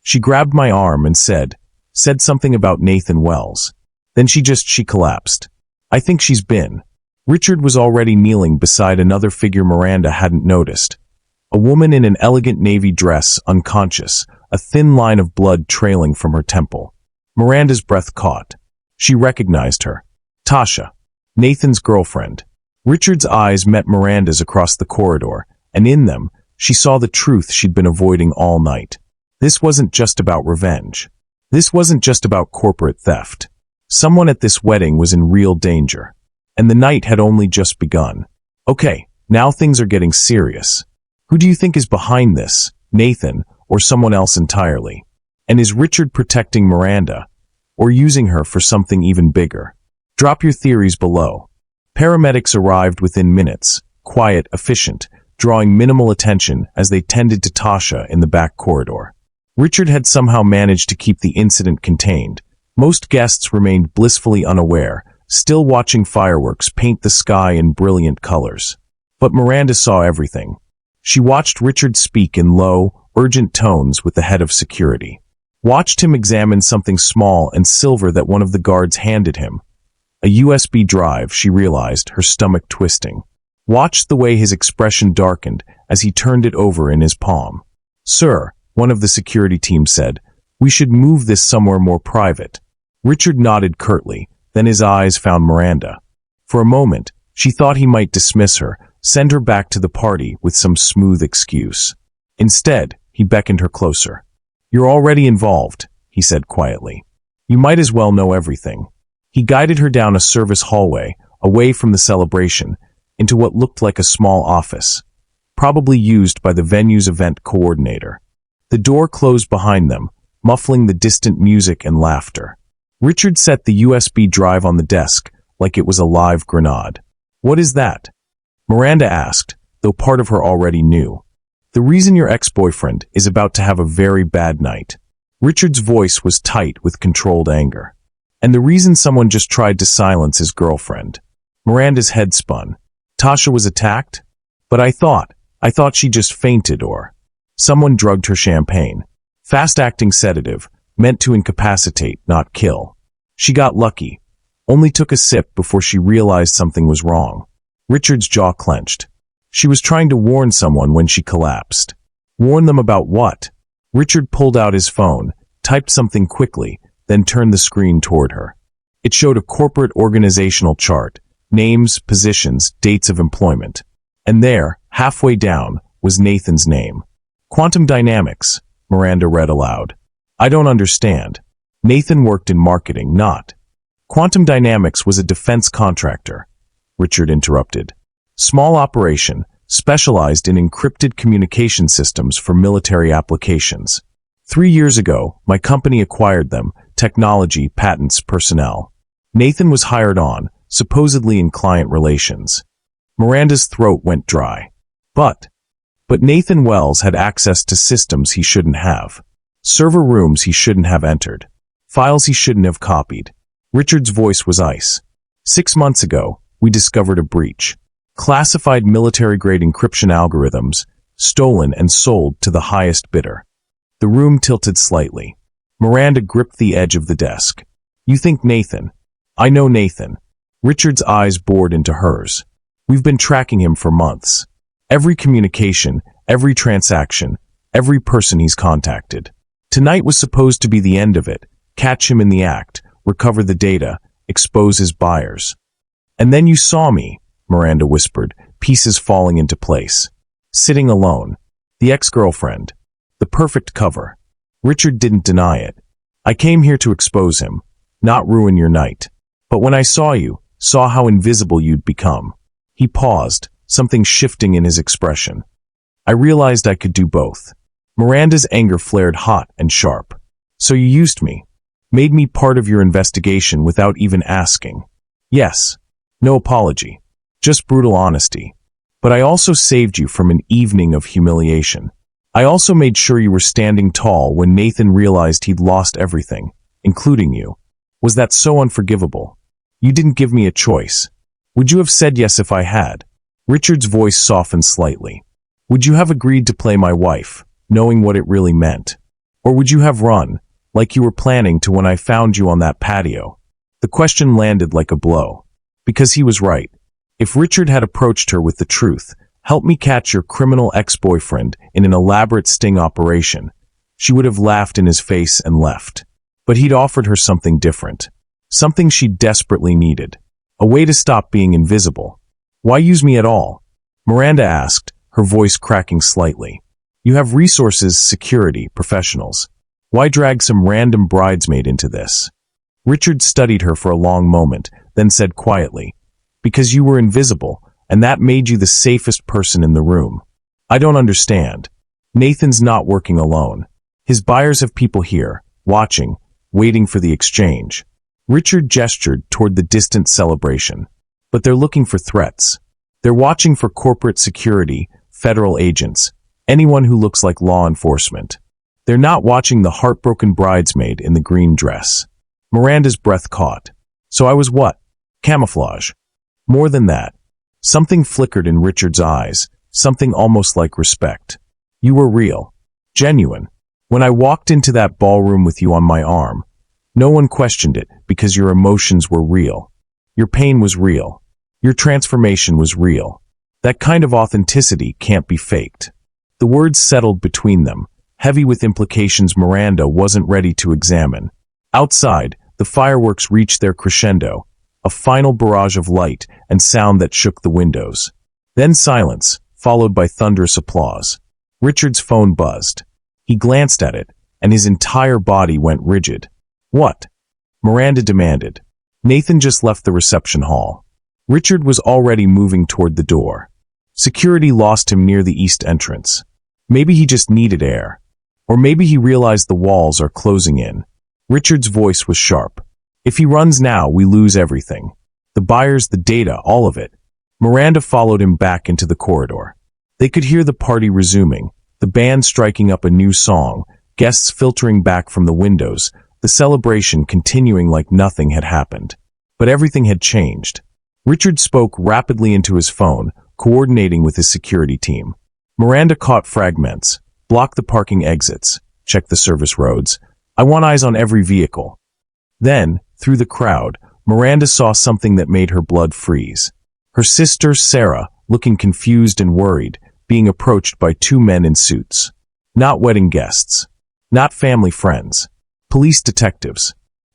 Speaker 1: "She grabbed my arm and said something about Nathan Wells. Then she collapsed. I think she's been." Richard was already kneeling beside another figure Miranda hadn't noticed. A woman in an elegant navy dress, unconscious, a thin line of blood trailing from her temple. Miranda's breath caught. She recognized her. Tasha, Nathan's girlfriend. Richard's eyes met Miranda's across the corridor, and in them, she saw the truth she'd been avoiding all night. This wasn't just about revenge. This wasn't just about corporate theft. Someone at this wedding was in real danger. And the night had only just begun. Okay, now things are getting serious. Who do you think is behind this? Nathan, or someone else entirely? And is Richard protecting Miranda, or using her for something even bigger? Drop your theories below. Paramedics arrived within minutes, quiet, efficient, drawing minimal attention as they tended to Tasha in the back corridor. Richard had somehow managed to keep the incident contained. Most guests remained blissfully unaware, still watching fireworks paint the sky in brilliant colors. But Miranda saw everything. She watched Richard speak in low, urgent tones with the head of security. Watched him examine something small and silver that one of the guards handed him. A USB drive, she realized, her stomach twisting. Watched the way his expression darkened as he turned it over in his palm. "Sir," one of the security team said, "we should move this somewhere more private." Richard nodded curtly, then his eyes found Miranda. For a moment, she thought he might dismiss her, send her back to the party with some smooth excuse. Instead, he beckoned her closer. "You're already involved," he said quietly. "You might as well know everything." He guided her down a service hallway, away from the celebration, into what looked like a small office, probably used by the venue's event coordinator. The door closed behind them, muffling the distant music and laughter. Richard set the USB drive on the desk like it was a live grenade. "What is that?" Miranda asked, though part of her already knew. "The reason your ex-boyfriend is about to have a very bad night." Richard's voice was tight with controlled anger. "And the reason someone just tried to silence his girlfriend." Miranda's head spun. "Tasha was attacked? But I thought she just fainted or..." "Someone drugged her champagne. Fast-acting sedative, meant to incapacitate, not kill. She got lucky. Only took a sip before she realized something was wrong." Richard's jaw clenched. "She was trying to warn someone when she collapsed." "Warn them about what?" Richard pulled out his phone, typed something quickly, then turned the screen toward her. It showed a corporate organizational chart, names, positions, dates of employment. And there, halfway down, was Nathan's name. Quantum Dynamics, Miranda read aloud. I don't understand. Nathan worked in marketing, not. Quantum Dynamics was a defense contractor, Richard interrupted. Small operation, specialized in encrypted communication systems for military applications. 3 years ago, my company acquired them, technology, patents, personnel. Nathan was hired on, supposedly in client relations. Miranda's throat went dry. But Nathan Wells had access to systems he shouldn't have. Server rooms he shouldn't have entered. Files he shouldn't have copied. Richard's voice was ice. 6 months ago, we discovered a breach. Classified military-grade encryption algorithms, stolen and sold to the highest bidder. The room tilted slightly. Miranda gripped the edge of the desk. You think Nathan? I know Nathan. Richard's eyes bored into hers. We've been tracking him for months. Every communication, every transaction, every person he's contacted. Tonight was supposed to be the end of it. Catch him in the act, recover the data, expose his buyers. And then you saw me, Miranda whispered, pieces falling into place. Sitting alone. The ex-girlfriend. The perfect cover. Richard didn't deny it. I came here to expose him, not ruin your night. But when I saw you, saw how invisible you'd become. He paused, something shifting in his expression. I realized I could do both. Miranda's anger flared hot and sharp. So you used me. Made me part of your investigation without even asking. Yes. No apology. Just brutal honesty. But I also saved you from an evening of humiliation. I also made sure you were standing tall when Nathan realized he'd lost everything, including you. Was that so unforgivable? You didn't give me a choice. Would you have said yes if I had? Richard's voice softened slightly. Would you have agreed to play my wife, knowing what it really meant? Or would you have run, like you were planning to when I found you on that patio? The question landed like a blow. Because he was right. If Richard had approached her with the truth, help me catch your criminal ex-boyfriend in an elaborate sting operation, she would have laughed in his face and left. But he'd offered her something different. Something she desperately needed. A way to stop being invisible. Why use me at all? Miranda asked, her voice cracking slightly. You have resources, security, professionals. Why drag some random bridesmaid into this? Richard studied her for a long moment, then said quietly, because you were invisible, and that made you the safest person in the room. I don't understand. Nathan's not working alone. His buyers have people here, watching, waiting for the exchange. Richard gestured toward the distant celebration. But they're looking for threats. They're watching for corporate security, federal agents, anyone who looks like law enforcement. They're not watching the heartbroken bridesmaid in the green dress. Miranda's breath caught. So I was what? Camouflage. More than that. Something flickered in Richard's eyes, something almost like respect. You were real. Genuine. When I walked into that ballroom with you on my arm, no one questioned it because your emotions were real. Your pain was real. Your transformation was real. That kind of authenticity can't be faked. The words settled between them, heavy with implications Miranda wasn't ready to examine. Outside, the fireworks reached their crescendo, a final barrage of light and sound that shook the windows. Then silence, followed by thunderous applause. Richard's phone buzzed. He glanced at it, and his entire body went rigid. What? Miranda demanded. Nathan just left the reception hall. Richard was already moving toward the door. Security lost him near the east entrance. Maybe he just needed air. Or maybe he realized the walls are closing in. Richard's voice was sharp. If he runs now, we lose everything. The buyers, the data, all of it. Miranda followed him back into the corridor. They could hear the party resuming, the band striking up a new song, guests filtering back from the windows, the celebration continuing like nothing had happened. But everything had changed. Richard spoke rapidly into his phone, coordinating with his security team. Miranda caught fragments. Block the parking exits. Check the service roads. I want eyes on every vehicle. Then, through the crowd, Miranda saw something that made her blood freeze. Her sister, Sarah, looking confused and worried, being approached by 2 men in suits. Not wedding guests. Not family friends. Police detectives.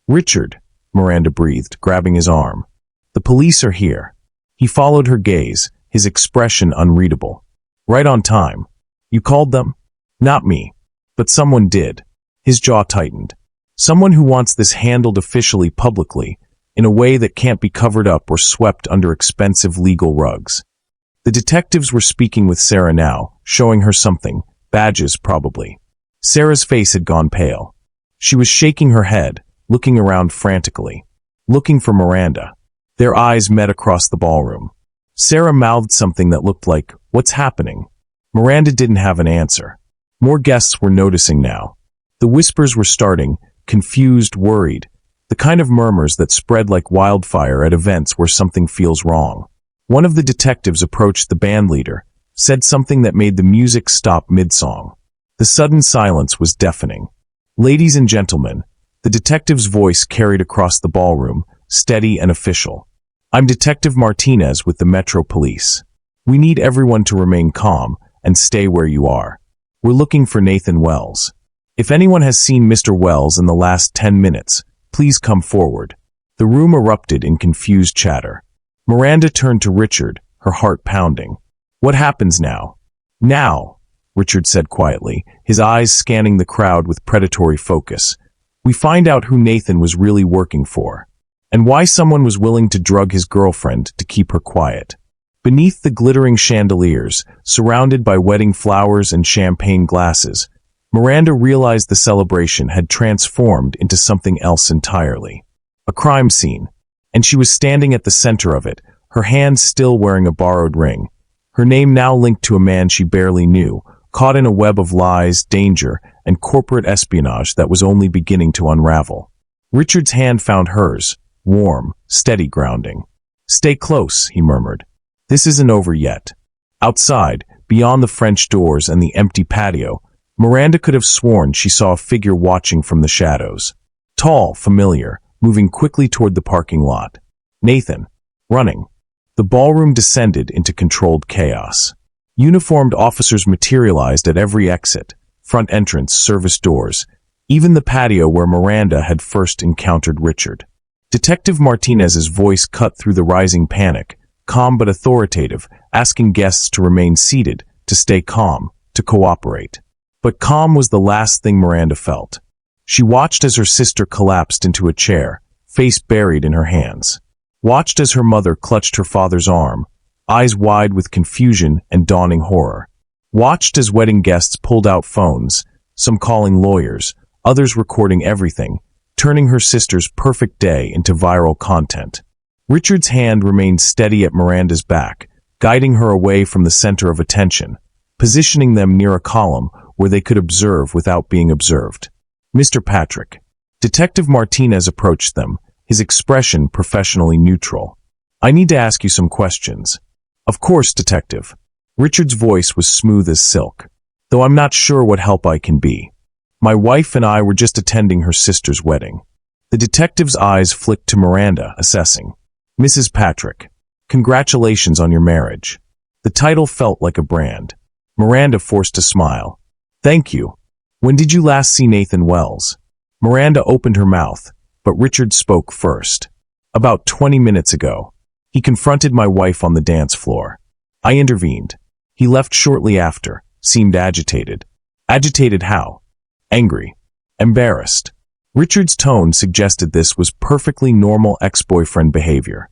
Speaker 1: Richard, Miranda breathed, grabbing his arm. The police are here. He followed her gaze, his expression unreadable. Right on time. You called them? Not me. But someone did. His jaw tightened. Someone who wants this handled officially publicly, in a way that can't be covered up or swept under expensive legal rugs. The detectives were speaking with Sarah now, showing her something, badges probably. Sarah's face had gone pale. She was shaking her head, looking around frantically. Looking for Miranda. Their eyes met across the ballroom. Sarah mouthed something that looked like, "What's happening?" Miranda didn't have an answer. More guests were noticing now. The whispers were starting, confused, worried, the kind of murmurs that spread like wildfire at events where something feels wrong. One of the detectives approached the band leader, said something that made the music stop mid-song. The sudden silence was deafening. "Ladies and gentlemen," the detective's voice carried across the ballroom, steady and official. "I'm Detective Martinez with the Metro Police. We need everyone to remain calm and stay where you are. We're looking for Nathan Wells. If anyone has seen Mr. Wells in the last 10 minutes, please come forward." The room erupted in confused chatter. Miranda turned to Richard, her heart pounding. "What happens now?" "Now," Richard said quietly, his eyes scanning the crowd with predatory focus. "We find out who Nathan was really working for, and why someone was willing to drug his girlfriend to keep her quiet." Beneath the glittering chandeliers, surrounded by wedding flowers and champagne glasses, Miranda realized the celebration had transformed into something else entirely. A crime scene, and she was standing at the center of it, her hand still wearing a borrowed ring. Her name now linked to a man she barely knew, caught in a web of lies, danger, and corporate espionage that was only beginning to unravel. Richard's hand found hers, warm, steady, grounding. "Stay close," he murmured. "This isn't over yet." Outside, beyond the French doors and the empty patio, Miranda could have sworn she saw a figure watching from the shadows. Tall, familiar, moving quickly toward the parking lot. Nathan, running. The ballroom descended into controlled chaos. Uniformed officers materialized at every exit, front entrance, service doors, even the patio where Miranda had first encountered Richard. Detective Martinez's voice cut through the rising panic, calm but authoritative, asking guests to remain seated, to stay calm, to cooperate. But calm was the last thing Miranda felt. She watched as her sister collapsed into a chair, face buried in her hands. Watched as her mother clutched her father's arm, eyes wide with confusion and dawning horror. Watched as wedding guests pulled out phones, some calling lawyers, others recording everything, turning her sister's perfect day into viral content. Richard's hand remained steady at Miranda's back, guiding her away from the center of attention, positioning them near a column where they could observe without being observed. "Mr. Patrick." Detective Martinez approached them, his expression professionally neutral. "I need to ask you some questions." "Of course, Detective." Richard's voice was smooth as silk. "Though I'm not sure what help I can be. My wife and I were just attending her sister's wedding." The detective's eyes flicked to Miranda, assessing. "Mrs. Patrick, congratulations on your marriage." The title felt like a brand. Miranda forced a smile. "Thank you. When did you last see Nathan Wells?" Miranda opened her mouth, but Richard spoke first. "About 20 minutes ago. He confronted my wife on the dance floor. I intervened. He left shortly after, seemed agitated." "Agitated how?" "Angry. Embarrassed." Richard's tone suggested this was perfectly normal ex-boyfriend behavior.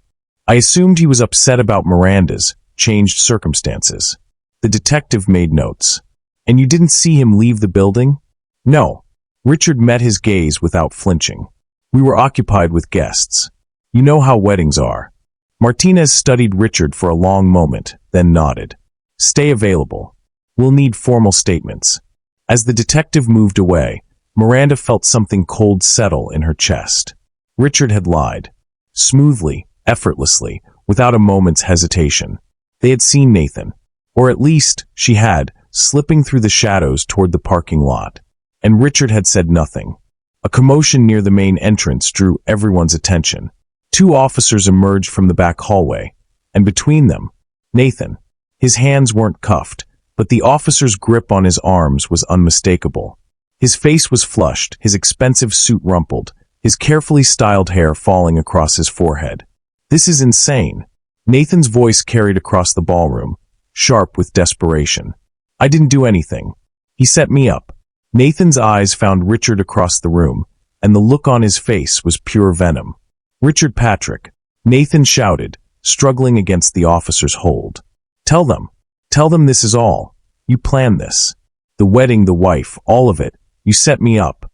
Speaker 1: "I assumed he was upset about Miranda's changed circumstances." The detective made notes. "And you didn't see him leave the building?" "No." Richard met his gaze without flinching. "We were occupied with guests. You know how weddings are." Martinez studied Richard for a long moment, then nodded. "Stay available. We'll need formal statements." As the detective moved away, Miranda felt something cold settle in her chest. Richard had lied. Smoothly, effortlessly, without a moment's hesitation. They had seen Nathan. Or at least, she had, slipping through the shadows toward the parking lot. And Richard had said nothing. A commotion near the main entrance drew everyone's attention. Two officers emerged from the back hallway, and between them, Nathan. His hands weren't cuffed, but the officer's grip on his arms was unmistakable. His face was flushed, his expensive suit rumpled, his carefully styled hair falling across his forehead. "This is insane." Nathan's voice carried across the ballroom, sharp with desperation. I didn't do anything. He set me up. Nathan's eyes found Richard across the room, and the look on his face was pure venom. Richard Patrick, Nathan shouted, struggling against the officer's hold. Tell them this is all. You planned this. The wedding, the wife, all of it. You set me up.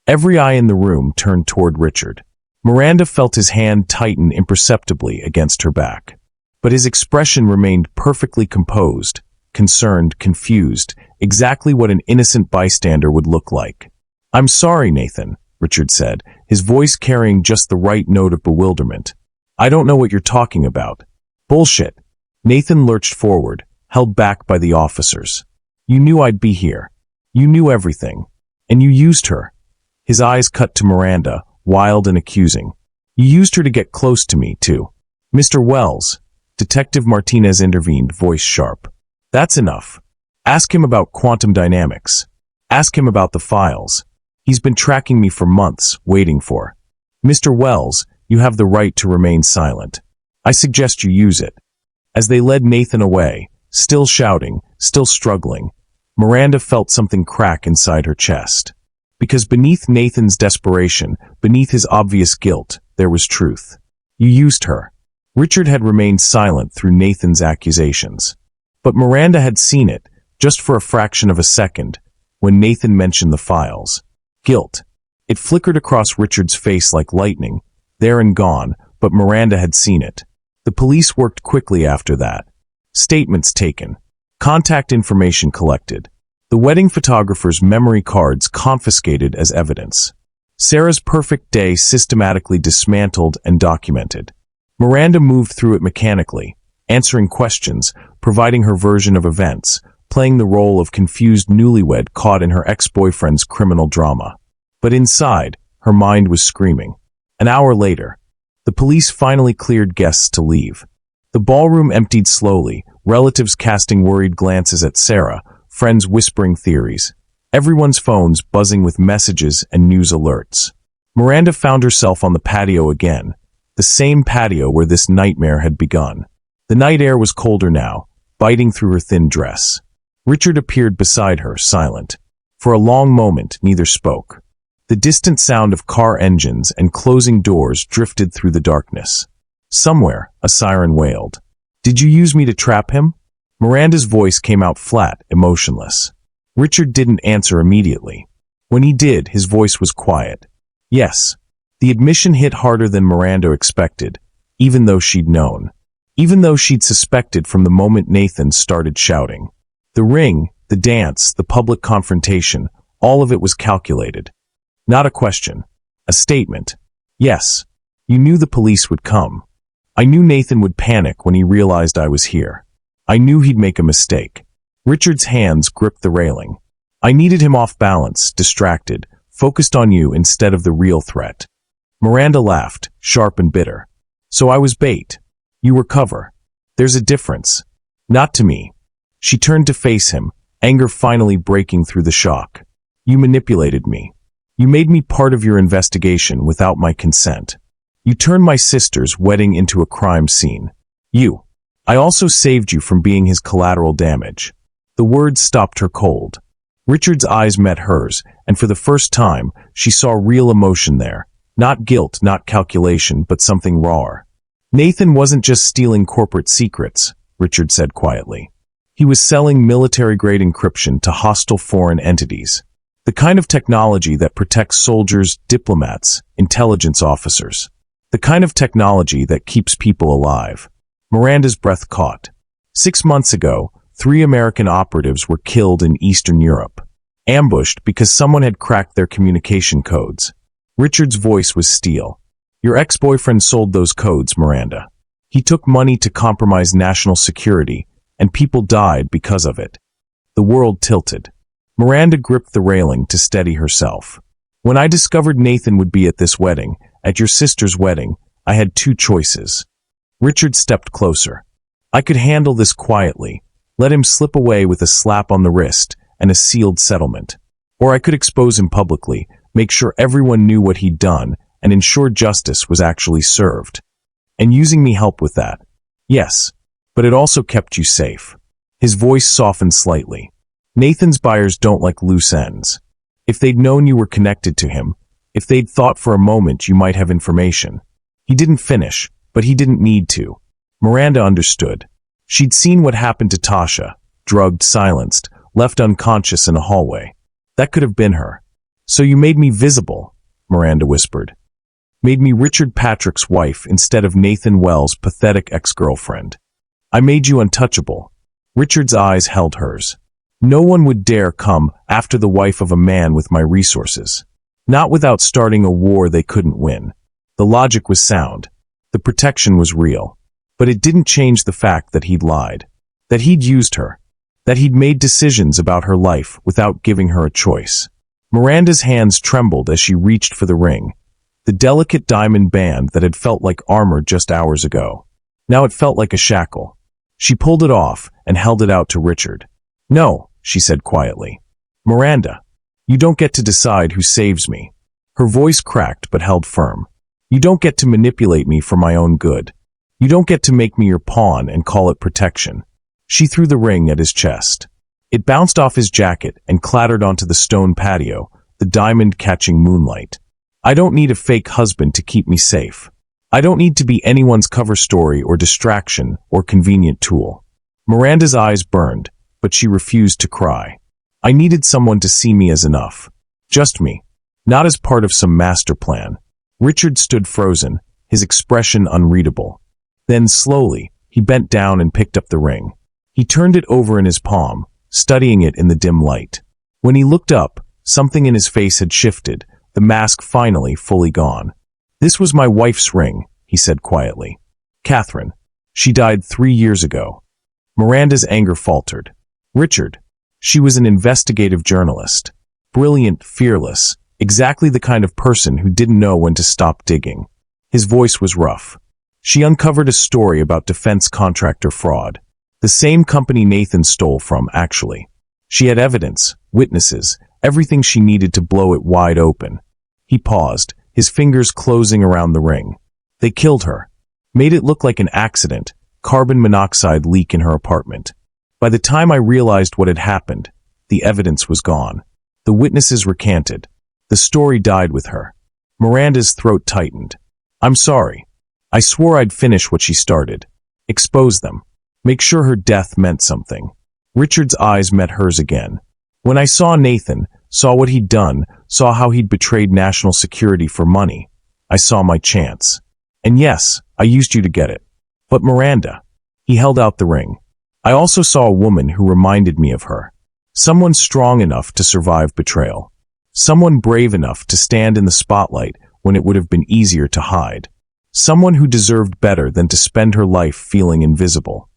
Speaker 1: Every eye in the room turned toward Richard. Miranda felt his hand tighten imperceptibly against her back. But his expression remained perfectly composed, concerned, confused, exactly what an innocent bystander would look like. I'm sorry, Nathan, Richard said, his voice carrying just the right note of bewilderment. I don't know what you're talking about. Bullshit. Nathan lurched forward, held back by the officers. You knew I'd be here. You knew everything. And you used her. His eyes cut to Miranda, wild and accusing. You used her to get close to me, too. Mr. Wells, Detective Martinez intervened, voice sharp. That's enough. Ask him about quantum dynamics. Ask him about the files. He's been tracking me for months, waiting for. Mr. Wells, you have the right to remain silent. I suggest you use it. As they led Nathan away, still shouting, still struggling, Miranda felt something crack inside her chest. Because beneath Nathan's desperation, beneath his obvious guilt, there was truth. You used her. Richard had remained silent through Nathan's accusations. But Miranda had seen it, just for a fraction of a second, when Nathan mentioned the files. Guilt. It flickered across Richard's face like lightning, there and gone, but Miranda had seen it. The police worked quickly after that. Statements taken. Contact information collected. The wedding photographer's memory cards confiscated as evidence. Sarah's perfect day systematically dismantled and documented. Miranda moved through it mechanically, answering questions, providing her version of events, playing the role of confused newlywed caught in her ex-boyfriend's criminal drama. But inside, her mind was screaming. An hour later, the police finally cleared guests to leave. The ballroom emptied slowly, relatives casting worried glances at Sarah, friends whispering theories, everyone's phones buzzing with messages and news alerts. Miranda found herself on the patio again, the same patio where this nightmare had begun. The night air was colder now, biting through her thin dress. Richard appeared beside her, silent. For a long moment, neither spoke. The distant sound of car engines and closing doors drifted through the darkness. Somewhere, a siren wailed. Did you use me to trap him? Miranda's voice came out flat, emotionless. Richard didn't answer immediately. When he did, his voice was quiet. Yes. The admission hit harder than Miranda expected, even though she'd known. Even though she'd suspected from the moment Nathan started shouting. The ring, the dance, the public confrontation, all of it was calculated. Not a question. A statement. Yes. You knew the police would come. I knew Nathan would panic when he realized I was here. I knew he'd make a mistake. Richard's hands gripped the railing. I needed him off balance, distracted, focused on you instead of the real threat. Miranda laughed, sharp and bitter. So I was bait. You were cover. There's a difference. Not to me. She turned to face him, anger finally breaking through the shock. You manipulated me. You made me part of your investigation without my consent. You turned my sister's wedding into a crime scene. I also saved you from being his collateral damage. The words stopped her cold. Richard's eyes met hers, and for the first time, she saw real emotion there. Not guilt, not calculation, but something rawer. Nathan wasn't just stealing corporate secrets, Richard said quietly. He was selling military-grade encryption to hostile foreign entities. The kind of technology that protects soldiers, diplomats, intelligence officers. The kind of technology that keeps people alive. Miranda's breath caught. 6 months ago, 3 American operatives were killed in Eastern Europe. Ambushed because someone had cracked their communication codes. Richard's voice was steel. Your ex-boyfriend sold those codes, Miranda. He took money to compromise national security, and people died because of it. The world tilted. Miranda gripped the railing to steady herself. When I discovered Nathan would be at this wedding, at your sister's wedding, I had 2 choices. Richard stepped closer. I could handle this quietly, let him slip away with a slap on the wrist and a sealed settlement. Or I could expose him publicly, make sure everyone knew what he'd done, and ensure justice was actually served. And using me helped with that. Yes, but it also kept you safe. His voice softened slightly. Nathan's buyers don't like loose ends. If they'd known you were connected to him, if they'd thought for a moment you might have information. He didn't finish, but he didn't need to. Miranda understood. She'd seen what happened to Tasha, drugged, silenced, left unconscious in a hallway. That could have been her. So you made me visible, Miranda whispered. Made me Richard Patrick's wife instead of Nathan Wells' pathetic ex-girlfriend. I made you untouchable. Richard's eyes held hers. No one would dare come after the wife of a man with my resources. Not without starting a war they couldn't win. The logic was sound. The protection was real. But it didn't change the fact that he'd lied. That he'd used her. That he'd made decisions about her life without giving her a choice. Miranda's hands trembled as she reached for the ring. The delicate diamond band that had felt like armor just hours ago. Now it felt like a shackle. She pulled it off and held it out to Richard. No, she said quietly. Miranda, you don't get to decide who saves me. Her voice cracked but held firm. You don't get to manipulate me for my own good. You don't get to make me your pawn and call it protection. She threw the ring at his chest. It bounced off his jacket and clattered onto the stone patio, the diamond catching moonlight. I don't need a fake husband to keep me safe. I don't need to be anyone's cover story or distraction or convenient tool. Miranda's eyes burned, but she refused to cry. I needed someone to see me as enough. Just me. Not as part of some master plan. Richard stood frozen, his expression unreadable. Then slowly, he bent down and picked up the ring. He turned it over in his palm, studying it in the dim light. When he looked up, something in his face had shifted, the mask finally fully gone. This was my wife's ring, he said quietly. Catherine. She died 3 years ago. Miranda's anger faltered. Richard. She was an investigative journalist. Brilliant, fearless, exactly the kind of person who didn't know when to stop digging. His voice was rough. She uncovered a story about defense contractor fraud. The same company Nathan stole from, actually. She had evidence, witnesses, everything she needed to blow it wide open. He paused, his fingers closing around the ring. They killed her. Made it look like an accident, carbon monoxide leak in her apartment. By the time I realized what had happened, the evidence was gone. The witnesses recanted. The story died with her. Miranda's throat tightened. I'm sorry. I swore I'd finish what she started. Expose them. Make sure her death meant something. Richard's eyes met hers again. When I saw Nathan, saw what he'd done, saw how he'd betrayed national security for money, I saw my chance. And yes, I used you to get it. But Miranda. He held out the ring. I also saw a woman who reminded me of her. Someone strong enough to survive betrayal. Someone brave enough to stand in the spotlight when it would have been easier to hide. Someone who deserved better than to spend her life feeling invisible.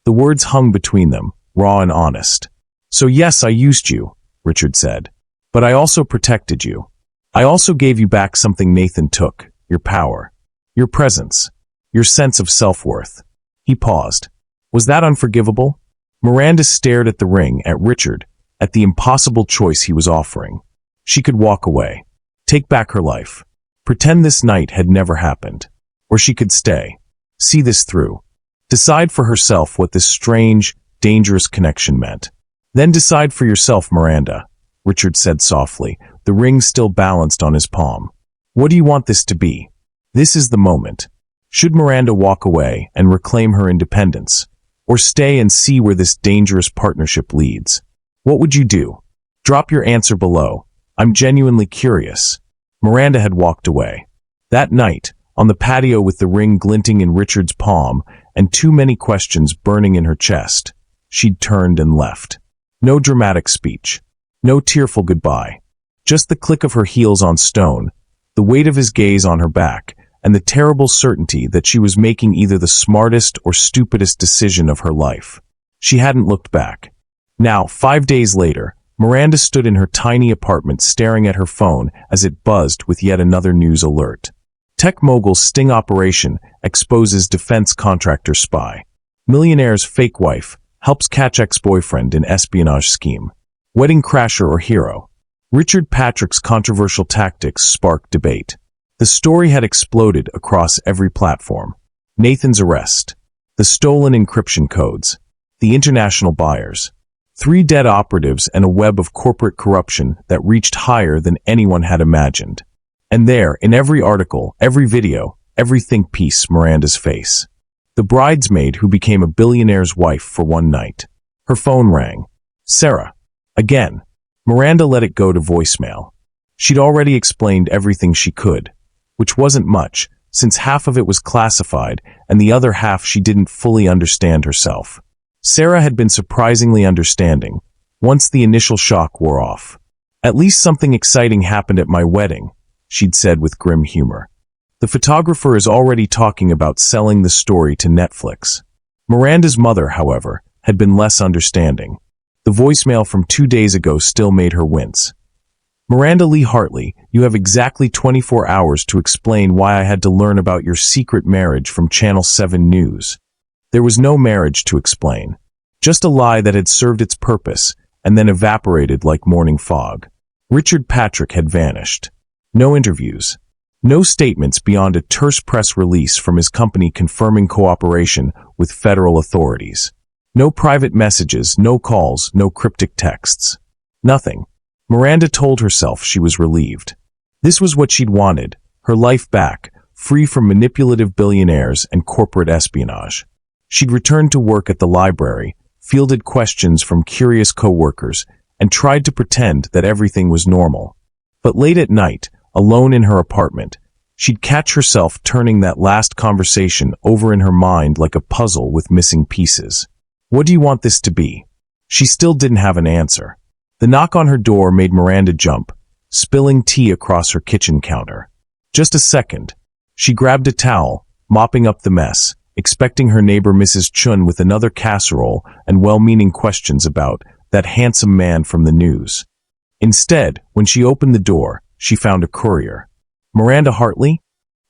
Speaker 1: The words hung between them, raw and honest. So yes, I used you, Richard said. But I also protected you. I also gave you back something Nathan took, your power, your presence, your sense of self-worth. He paused. Was that unforgivable? Miranda stared at the ring, at Richard, at the impossible choice he was offering. She could walk away, take back her life, pretend this night had never happened. Or she could stay, see this through, decide for herself what this strange, dangerous connection meant. Then decide for yourself, Miranda, Richard said softly, the ring still balanced on his palm. What do you want this to be? This is the moment. Should Miranda walk away and reclaim her independence, or stay and see where this dangerous partnership leads? What would you do? Drop your answer below. I'm genuinely curious. Miranda had walked away. That night, on the patio with the ring glinting in Richard's palm and too many questions burning in her chest, she'd turned and left. No dramatic speech. No tearful goodbye. Just the click of her heels on stone, the weight of his gaze on her back, and the terrible certainty that she was making either the smartest or stupidest decision of her life. She hadn't looked back. Now, 5 days later, Miranda stood in her tiny apartment staring at her phone as it buzzed with yet another news alert. Tech mogul's sting operation exposes defense contractor spy. Millionaire's fake wife helps catch ex-boyfriend in espionage scheme. Wedding crasher or hero. Richard Patrick's controversial tactics sparked debate. The story had exploded across every platform. Nathan's arrest. the stolen encryption codes, the international buyers. 3 dead operatives and a web of corporate corruption that reached higher than anyone had imagined. And there, in every article, every video, every think piece, Miranda's face. The bridesmaid who became a billionaire's wife for one night. Her phone rang. Sarah. Again. Miranda let it go to voicemail. She'd already explained everything she could, which wasn't much, since half of it was classified and the other half she didn't fully understand herself. Sarah had been surprisingly understanding, once the initial shock wore off. At least something exciting happened at my wedding, she'd said with grim humor. The photographer is already talking about selling the story to Netflix. Miranda's mother, however, had been less understanding. The voicemail from 2 days ago still made her wince. Miranda Lee Hartley, you have exactly 24 hours to explain why I had to learn about your secret marriage from Channel 7 News. There was no marriage to explain. Just a lie that had served its purpose and then evaporated like morning fog. Richard Patrick had vanished. No interviews. No statements beyond a terse press release from his company confirming cooperation with federal authorities. No private messages, no calls, no cryptic texts. Nothing. Miranda told herself she was relieved. This was what she'd wanted, her life back, free from manipulative billionaires and corporate espionage. She'd returned to work at the library, fielded questions from curious coworkers, and tried to pretend that everything was normal. But late at night, alone in her apartment, she'd catch herself turning that last conversation over in her mind like a puzzle with missing pieces. What do you want this to be? She still didn't have an answer. The knock on her door made Miranda jump, spilling tea across her kitchen counter. Just a second. She grabbed a towel, mopping up the mess, expecting her neighbor Mrs. Chun with another casserole and well-meaning questions about that handsome man from the news. Instead, when she opened the door, she found a courier. Miranda Hartley?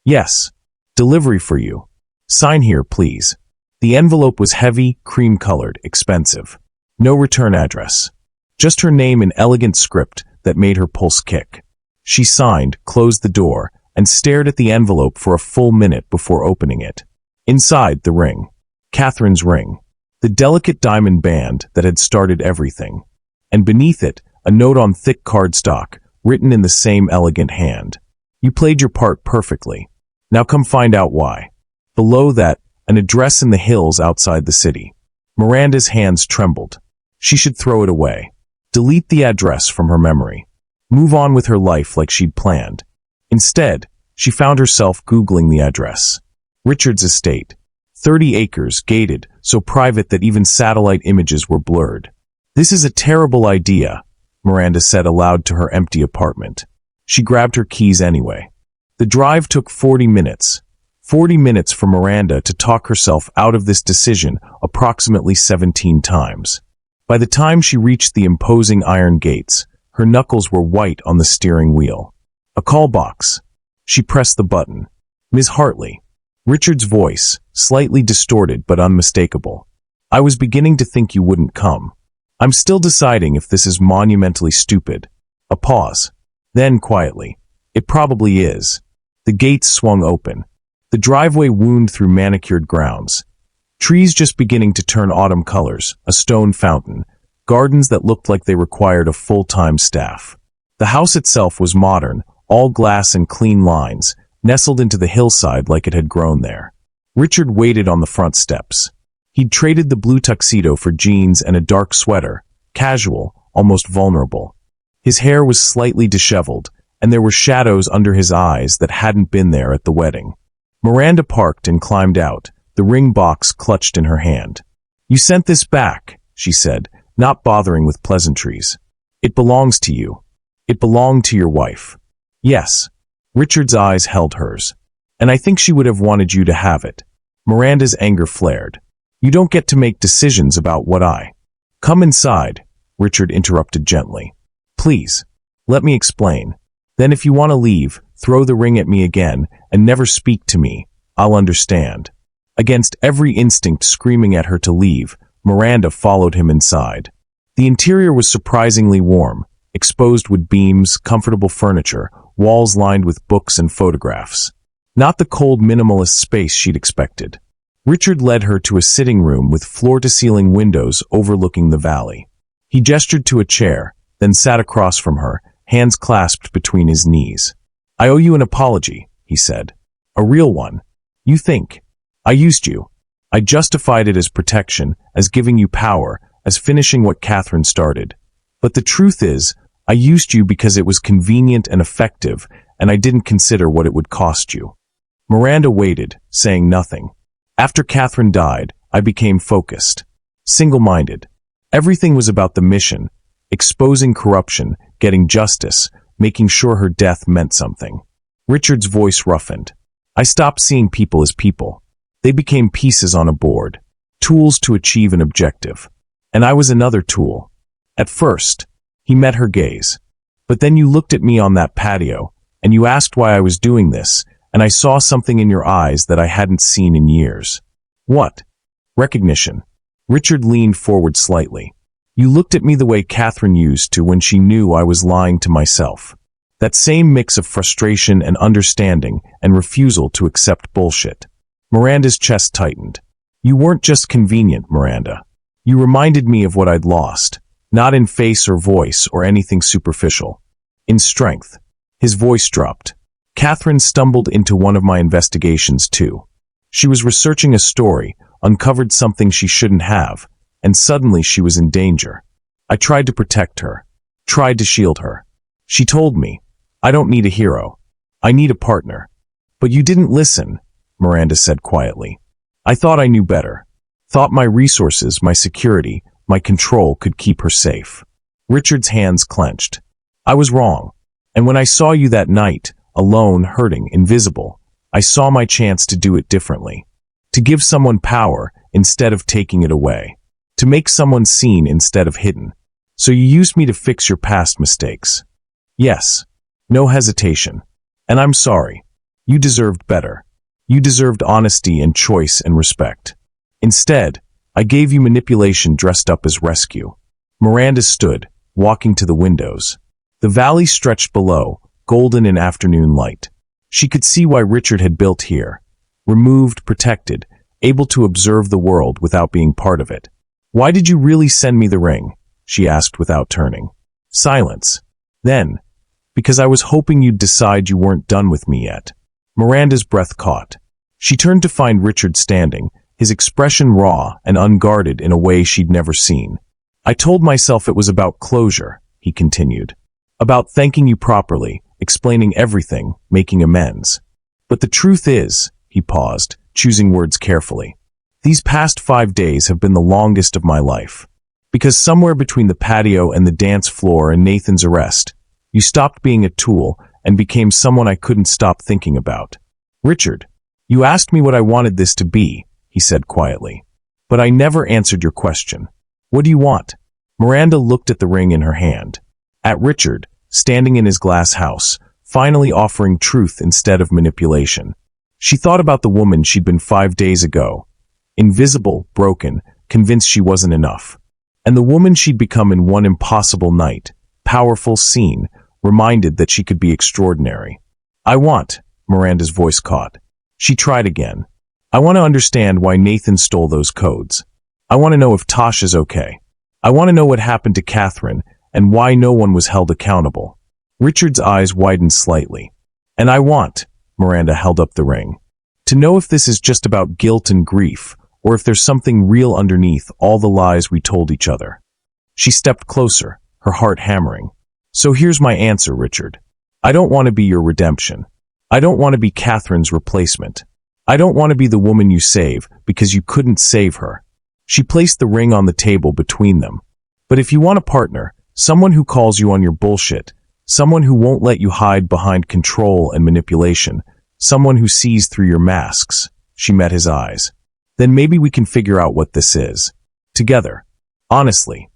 Speaker 1: Yes. Delivery for you. Sign here, please. The envelope was heavy, cream-colored, expensive. No return address. Just her name in elegant script that made her pulse kick. She signed, closed the door, and stared at the envelope for a full minute before opening it. Inside, the ring. Catherine's ring. The delicate diamond band that had started everything. And beneath it, a note on thick cardstock, written in the same elegant hand. You played your part perfectly. Now come find out why. Below that, an address in the hills outside the city. Miranda's hands trembled. She should throw it away. Delete the address from her memory. Move on with her life like she'd planned. Instead, she found herself Googling the address. Richard's estate. 30 acres, gated, so private that even satellite images were blurred. This is a terrible idea, Miranda said aloud to her empty apartment. She grabbed her keys anyway. The drive took 40 minutes. 40 minutes for Miranda to talk herself out of this decision approximately 17 times. By the time she reached the imposing iron gates, her knuckles were white on the steering wheel. A call box. She pressed the button. Ms. Hartley. Richard's voice, slightly distorted but unmistakable. I was beginning to think you wouldn't come. I'm still deciding if this is monumentally stupid. A pause. Then, quietly, it probably is. The gates swung open. The driveway wound through manicured grounds. Trees just beginning to turn autumn colors, a stone fountain, gardens that looked like they required a full-time staff. The house itself was modern, all glass and clean lines, nestled into the hillside like it had grown there. Richard waited on the front steps. He'd traded the blue tuxedo for jeans and a dark sweater, casual, almost vulnerable. His hair was slightly disheveled, and there were shadows under his eyes that hadn't been there at the wedding. Miranda parked and climbed out, the ring box clutched in her hand. You sent this back, she said, not bothering with pleasantries. It belongs to you. It belonged to your wife. Yes. Richard's eyes held hers. And I think she would have wanted you to have it. Miranda's anger flared. You don't get to make decisions about what I... Come inside, Richard interrupted gently. Please. Let me explain. Then if you want to leave, throw the ring at me again and never speak to me. I'll understand. Against every instinct screaming at her to leave, Miranda followed him inside. The interior was surprisingly warm, exposed wood beams, comfortable furniture, walls lined with books and photographs. Not the cold minimalist space she'd expected. Richard led her to a sitting room with floor-to-ceiling windows overlooking the valley. He gestured to a chair, then sat across from her, hands clasped between his knees. "I owe you an apology," he said. "A real one. You think I used you. I justified it as protection, as giving you power, as finishing what Catherine started. But the truth is, I used you because it was convenient and effective, and I didn't consider what it would cost you." Miranda waited, saying nothing. "After Catherine died, I became focused, single-minded. Everything was about the mission, exposing corruption, getting justice, making sure her death meant something." Richard's voice roughened. "I stopped seeing people as people. They became pieces on a board, tools to achieve an objective. And I was another tool. At first," he met her gaze. "But then you looked at me on that patio, and you asked why I was doing this, and I saw something in your eyes that I hadn't seen in years." "What?" "Recognition." Richard leaned forward slightly. "You looked at me the way Catherine used to when she knew I was lying to myself. That same mix of frustration and understanding and refusal to accept bullshit." Miranda's chest tightened. "You weren't just convenient, Miranda. You reminded me of what I'd lost, not in face or voice or anything superficial. In strength." His voice dropped. "Catherine stumbled into one of my investigations too. She was researching a story, uncovered something she shouldn't have, and suddenly she was in danger. I tried to protect her, tried to shield her. She told me, 'I don't need a hero. I need a partner.' But you didn't listen," Miranda said quietly. "I thought I knew better. Thought my resources, my security, my control could keep her safe." Richard's hands clenched. "I was wrong. And when I saw you that night, alone, hurting, invisible, I saw my chance to do it differently. To give someone power instead of taking it away. To make someone seen instead of hidden. So you used me to fix your past mistakes. Yes. No hesitation. And I'm sorry. You deserved better. You deserved honesty and choice and respect. Instead, I gave you manipulation dressed up as rescue." Miranda stood, walking to the windows. The valley stretched below, golden in afternoon light. She could see why Richard had built here. Removed, protected, able to observe the world without being part of it. "Why did you really send me the ring?" she asked without turning. Silence. Then, "Because I was hoping you'd decide you weren't done with me yet." Miranda's breath caught. She turned to find Richard standing, his expression raw and unguarded in a way she'd never seen. "I told myself it was about closure," he continued. "About thanking you properly, explaining everything, making amends. But the truth is," he paused, choosing words carefully, "these past 5 days have been the longest of my life. Because somewhere between the patio and the dance floor and Nathan's arrest, you stopped being a tool and became someone I couldn't stop thinking about. Richard, you asked me what I wanted this to be," he said quietly. "But I never answered your question. What do you want?" Miranda looked at the ring in her hand. At Richard, standing in his glass house, finally offering truth instead of manipulation. She thought about the woman she'd been 5 days ago. Invisible, broken, convinced she wasn't enough. And the woman she'd become in one impossible night, powerful, seen, reminded that she could be extraordinary. "I want," Miranda's voice caught. She tried again. "I want to understand why Nathan stole those codes. I want to know if Tasha's okay. I want to know what happened to Catherine and why no one was held accountable." Richard's eyes widened slightly. "And I want," Miranda held up the ring, "to know if this is just about guilt and grief, or if there's something real underneath all the lies we told each other." She stepped closer, her heart hammering. "So here's my answer, Richard. I don't want to be your redemption. I don't want to be Catherine's replacement. I don't want to be the woman you save because you couldn't save her." She placed the ring on the table between them. "But if you want a partner, someone who calls you on your bullshit, someone who won't let you hide behind control and manipulation, someone who sees through your masks," she met his eyes, "then maybe we can figure out what this is. Together. Honestly."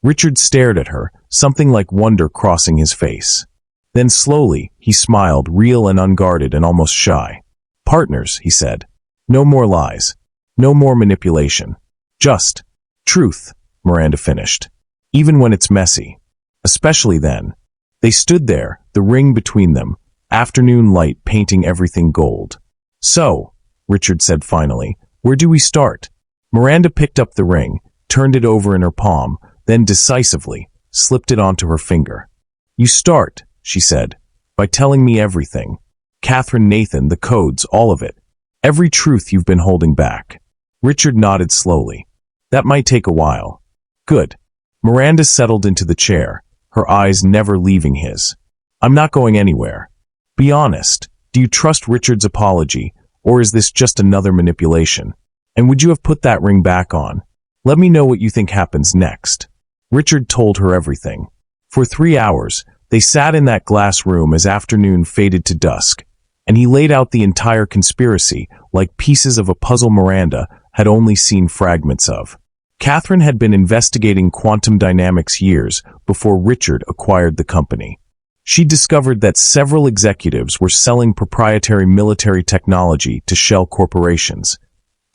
Speaker 1: Richard stared at her, something like wonder crossing his face. Then slowly, he smiled, real and unguarded and almost shy. "Partners," he said. "No more lies. No more manipulation. Just truth," Miranda finished. "Even when it's messy. Especially then." They stood there, the ring between them, afternoon light painting everything gold. "So," Richard said finally, Where do we start? Miranda picked up the ring, turned it over in her palm, then decisively slipped it onto her finger. You start, she said, by telling me everything. Catherine, Nathan, the codes, all of it. Every truth you've been holding back. Richard nodded slowly. That might take a while. Good. Miranda settled into the chair, her eyes never leaving his. I'm not going anywhere. Be honest. Do you trust Richard's apology, or is this just another manipulation? And would you have put that ring back on? Let me know what you think happens next. Richard told her everything. For 3 hours, they sat in that glass room as afternoon faded to dusk, and he laid out the entire conspiracy like pieces of a puzzle Miranda had only seen fragments of. Catherine had been investigating quantum dynamics years before Richard acquired the company. She discovered that several executives were selling proprietary military technology to shell corporations,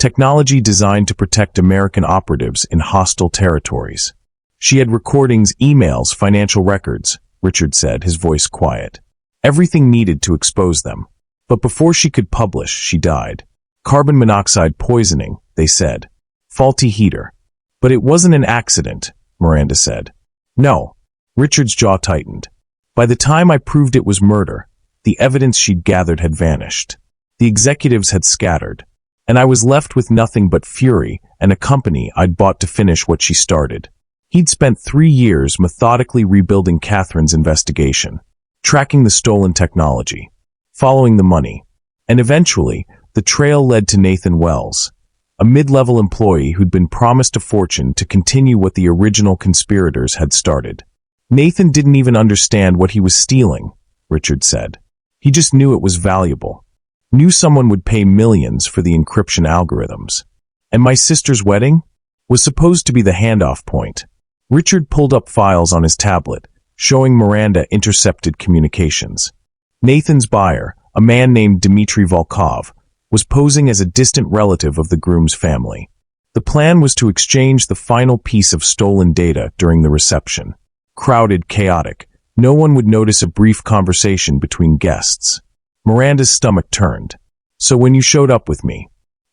Speaker 1: technology designed to protect American operatives in hostile territories. She had recordings, emails, financial records, Richard said, his voice quiet. Everything needed to expose them. But before she could publish, she died. Carbon monoxide poisoning, they said. Faulty heater. But it wasn't an accident, Miranda said. No. Richard's jaw tightened. By the time I proved it was murder, the evidence she'd gathered had vanished. The executives had scattered, and I was left with nothing but fury and a company I'd bought to finish what she started. He'd spent 3 years methodically rebuilding Catherine's investigation, tracking the stolen technology, following the money, and eventually, the trail led to Nathan Wells, a mid-level employee who'd been promised a fortune to continue what the original conspirators had started. Nathan didn't even understand what he was stealing, Richard said. He just knew it was valuable. Knew someone would pay millions for the encryption algorithms. And my sister's wedding was supposed to be the handoff point. Richard pulled up files on his tablet, showing Miranda intercepted communications. Nathan's buyer, a man named Dmitry Volkov, was posing as a distant relative of the groom's family. The plan was to exchange the final piece of stolen data during the reception. Crowded, chaotic. No one would notice a brief conversation between guests. Miranda's stomach turned. So when you showed up with me,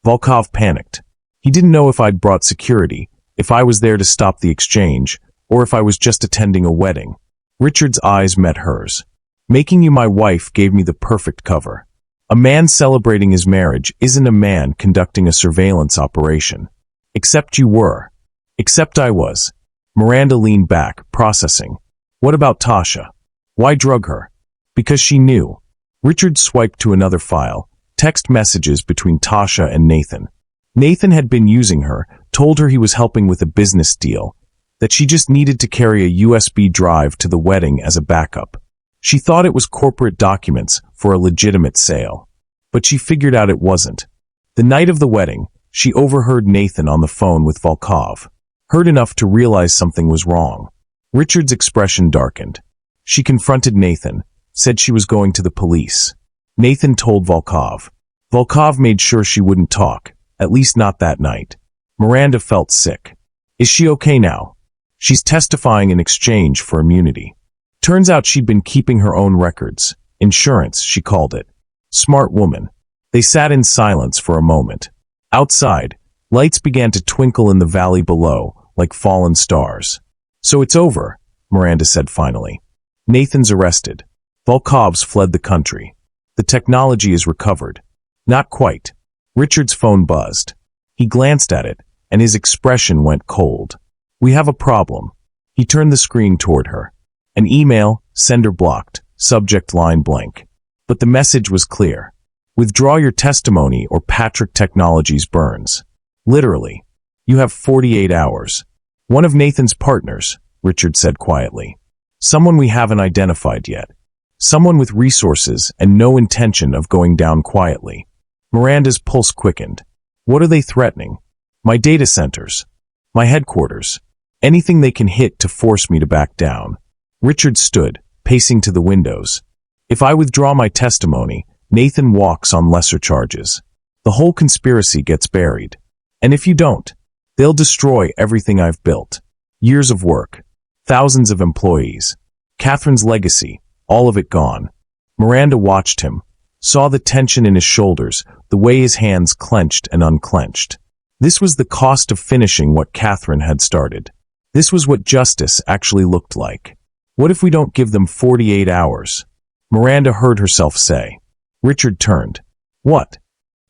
Speaker 1: Volkov panicked. He didn't know if I'd brought security, if I was there to stop the exchange, or if I was just attending a wedding. Richard's eyes met hers. Making you my wife gave me the perfect cover. A man celebrating his marriage isn't a man conducting a surveillance operation. Except you were. Except I was. Miranda leaned back, processing. What about Tasha? Why drug her? Because she knew. Richard swiped to another file, text messages between Tasha and Nathan. Nathan had been using her, told her he was helping with a business deal, that she just needed to carry a USB drive to the wedding as a backup. She thought it was corporate documents for a legitimate sale. But she figured out it wasn't. The night of the wedding, she overheard Nathan on the phone with Volkov. Heard enough to realize something was wrong. Richard's expression darkened. She confronted Nathan, said she was going to the police. Nathan told Volkov. Volkov made sure she wouldn't talk, at least not that night. Miranda felt sick. Is she okay now? She's testifying in exchange for immunity. Turns out she'd been keeping her own records. Insurance, she called it. Smart woman. They sat in silence for a moment. Outside, lights began to twinkle in the valley below, like fallen stars. So it's over, Miranda said finally. Nathan's arrested. Volkov's fled the country. The technology is recovered. Not quite. Richard's phone buzzed. He glanced at it, and his expression went cold. We have a problem. He turned the screen toward her. An email, sender blocked, subject line blank. But the message was clear. Withdraw your testimony or Patrick Technologies burns. Literally. You have 48 hours. One of Nathan's partners, Richard said quietly. Someone we haven't identified yet. Someone with resources and no intention of going down quietly. Miranda's pulse quickened. What are they threatening? My data centers. My headquarters. Anything they can hit to force me to back down. Richard stood, pacing to the windows. If I withdraw my testimony, Nathan walks on lesser charges. The whole conspiracy gets buried. And if you don't, they'll destroy everything I've built. Years of work. Thousands of employees. Catherine's legacy. All of it gone. Miranda watched him, saw the tension in his shoulders, the way his hands clenched and unclenched. This was the cost of finishing what Catherine had started. This was what justice actually looked like. What if we don't give them 48 hours? Miranda heard herself say. Richard turned. What?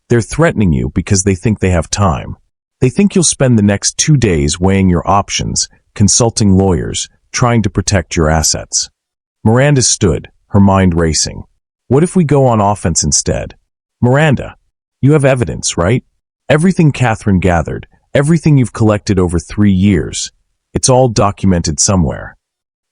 Speaker 1: They're threatening you because they think they have time. They think you'll spend the next 2 days weighing your options, consulting lawyers, trying to protect your assets. Miranda stood, her mind racing. What if we go on offense instead? Miranda, you have evidence, right? Everything Catherine gathered, everything you've collected over 3 years. It's all documented somewhere.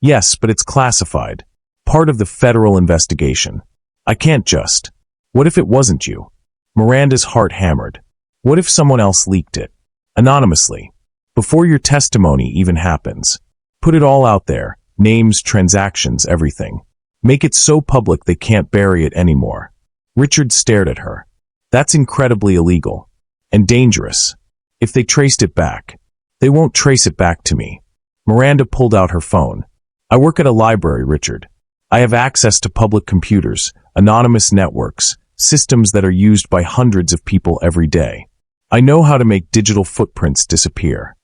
Speaker 1: Yes, but it's classified. Part of the federal investigation. I can't just. What if it wasn't you? Miranda's heart hammered. What if someone else leaked it? Anonymously. Before your testimony even happens. Put it all out there. Names, transactions, everything. Make it so public they can't bury it anymore. Richard stared at her. That's incredibly illegal. And dangerous. If they traced it back. They won't trace it back to me. Miranda pulled out her phone. I work at a library, Richard. I have access to public computers, anonymous networks, systems that are used by hundreds of people every day. I know how to make digital footprints disappear.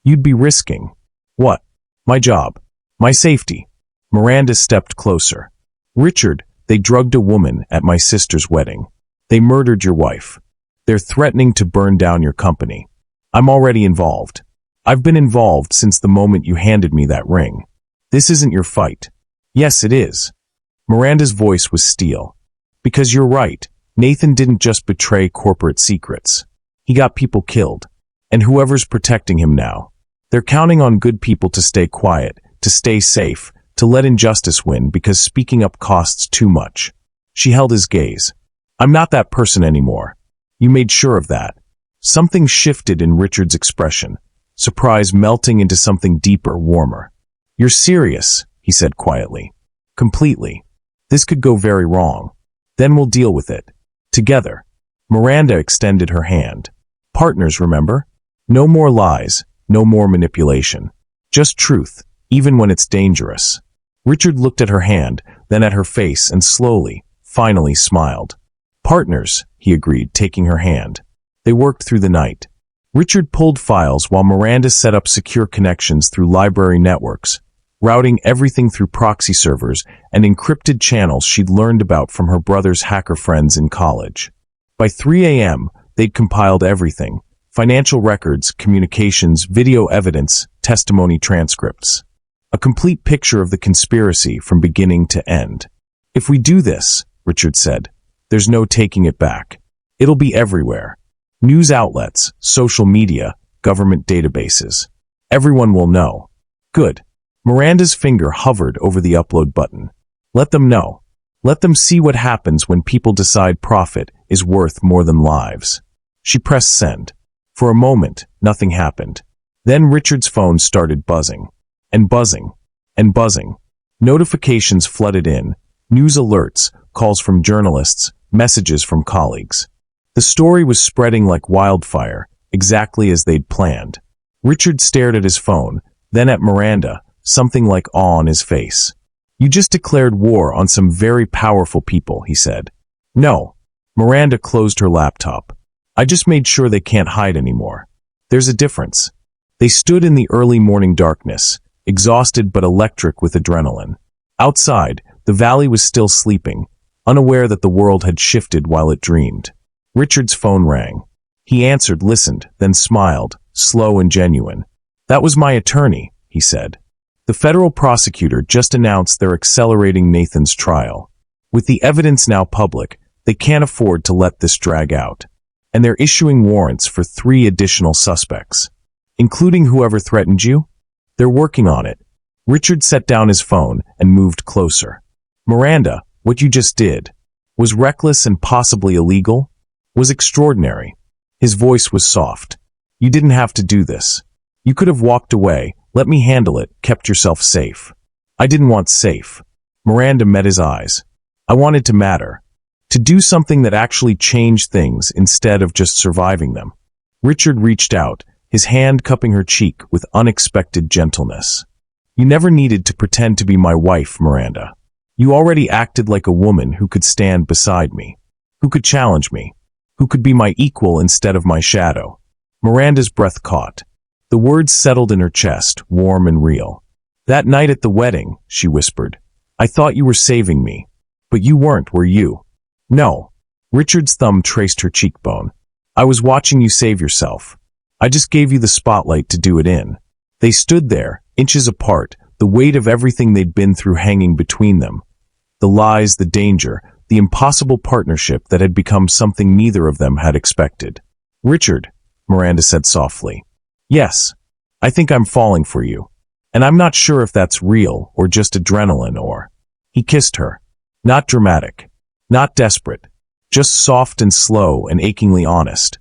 Speaker 1: You'd be risking. What? My job. My safety. Miranda stepped closer. Richard, they drugged a woman at my sister's wedding. They murdered your wife. They're threatening to burn down your company. I'm already involved. I've been involved since the moment you handed me that ring. This isn't your fight. Yes, it is. Miranda's voice was steel. Because you're right, Nathan didn't just betray corporate secrets. He got people killed. And whoever's protecting him now. They're counting on good people to stay quiet, to stay safe, to let injustice win because speaking up costs too much. She held his gaze. I'm not that person anymore. You made sure of that. Something shifted in Richard's expression, surprise melting into something deeper, warmer. You're serious, he said quietly. Completely. This could go very wrong. Then we'll deal with it. Together. Miranda extended her hand. Partners, remember? No more lies, no more manipulation. Just truth, even when it's dangerous. Richard looked at her hand, then at her face and slowly, finally smiled. Partners, he agreed, taking her hand. They worked through the night. Richard pulled files while Miranda set up secure connections through library networks, routing everything through proxy servers and encrypted channels she'd learned about from her brother's hacker friends in college. By 3 a.m., they'd compiled everything: financial records, communications, video evidence, testimony transcripts. A complete picture of the conspiracy from beginning to end. If we do this, Richard said, there's no taking it back. It'll be everywhere. News outlets, social media, government databases. Everyone will know. Good. Miranda's finger hovered over the upload button. Let them know. Let them see what happens when people decide profit is worth more than lives. She pressed send. For a moment, nothing happened. Then Richard's phone started buzzing. And buzzing. And buzzing. Notifications flooded in. News alerts, calls from journalists, messages from colleagues. The story was spreading like wildfire, exactly as they'd planned. Richard stared at his phone, then at Miranda, something like awe on his face. You just declared war on some very powerful people, he said. No. Miranda closed her laptop. I just made sure they can't hide anymore. There's a difference. They stood in the early morning darkness, exhausted but electric with adrenaline. Outside, the valley was still sleeping, unaware that the world had shifted while it dreamed. Richard's phone rang. He answered, listened, then smiled, slow and genuine. That was my attorney, he said. The federal prosecutor just announced they're accelerating Nathan's trial. With the evidence now public, they can't afford to let this drag out. And they're issuing warrants for 3 additional suspects. Including whoever threatened you? They're working on it. Richard set down his phone and moved closer. Miranda, what you just did was reckless and possibly illegal, was extraordinary. His voice was soft. You didn't have to do this. You could have walked away, let me handle it, kept yourself safe. I didn't want safe. Miranda met his eyes. I wanted to matter. To do something that actually changed things instead of just surviving them. Richard reached out, his hand cupping her cheek with unexpected gentleness. You never needed to pretend to be my wife, Miranda. You already acted like a woman who could stand beside me, who could challenge me, who could be my equal instead of my shadow." Miranda's breath caught. The words settled in her chest, warm and real. "That night at the wedding," she whispered, "I thought you were saving me. But you weren't, were you?" "No." Richard's thumb traced her cheekbone. "I was watching you save yourself. I just gave you the spotlight to do it in." They stood there, inches apart, the weight of everything they'd been through hanging between them. The lies, the danger, the impossible partnership that had become something neither of them had expected. "Richard," Miranda said softly. "Yes, I think I'm falling for you. And I'm not sure if that's real or just adrenaline or—" He kissed her. Not dramatic, not desperate, just soft and slow and achingly honest.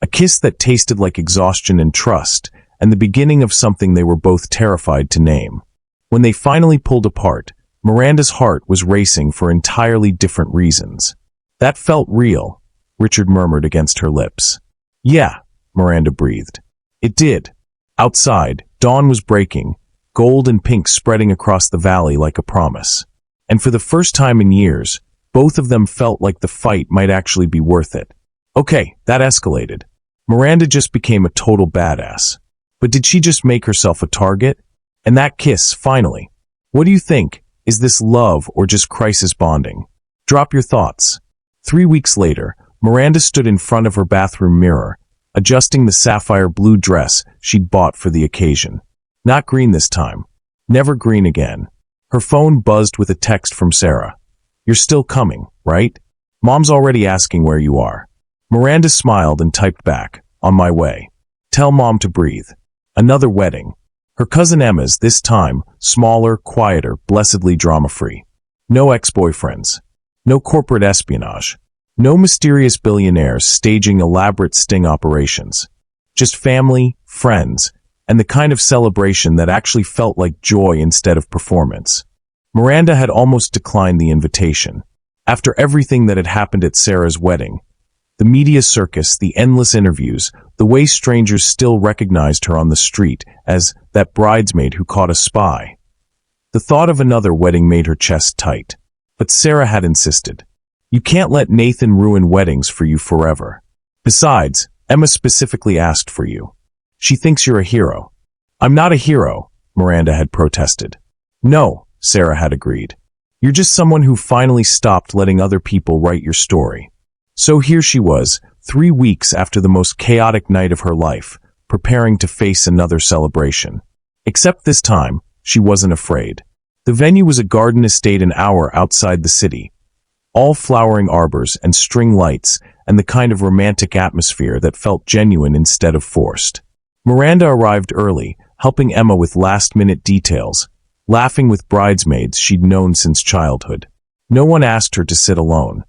Speaker 1: A kiss that tasted like exhaustion and trust, and the beginning of something they were both terrified to name. When they finally pulled apart, Miranda's heart was racing for entirely different reasons. "That felt real," Richard murmured against her lips. "Yeah," Miranda breathed. "It did." Outside, dawn was breaking, gold and pink spreading across the valley like a promise. And for the first time in years, both of them felt like the fight might actually be worth it. Okay, that escalated. Miranda just became a total badass. But did she just make herself a target? And that kiss, finally. What do you think? Is this love or just crisis bonding? Drop your thoughts. 3 weeks later, Miranda stood in front of her bathroom mirror, adjusting the sapphire blue dress she'd bought for the occasion. Not green this time. Never green again. Her phone buzzed with a text from Sarah. "You're still coming, right? Mom's already asking where you are." Miranda smiled and typed back, "On my way. Tell Mom to breathe." Another wedding. Her cousin Emma's, this time, smaller, quieter, blessedly drama-free. No ex-boyfriends. No corporate espionage. No mysterious billionaires staging elaborate sting operations. Just family, friends, and the kind of celebration that actually felt like joy instead of performance. Miranda had almost declined the invitation. After everything that had happened at Sarah's wedding, the media circus, the endless interviews, the way strangers still recognized her on the street as that bridesmaid who caught a spy. The thought of another wedding made her chest tight. But Sarah had insisted. "You can't let Nathan ruin weddings for you forever. Besides, Emma specifically asked for you. She thinks you're a hero." "I'm not a hero," Miranda had protested. "No," Sarah had agreed. "You're just someone who finally stopped letting other people write your story." So here she was, 3 weeks after the most chaotic night of her life, preparing to face another celebration. Except this time, she wasn't afraid. The venue was a garden estate an hour outside the city. All flowering arbors and string lights and the kind of romantic atmosphere that felt genuine instead of forced. Miranda arrived early, helping Emma with last-minute details, laughing with bridesmaids she'd known since childhood. No one asked her to sit alone.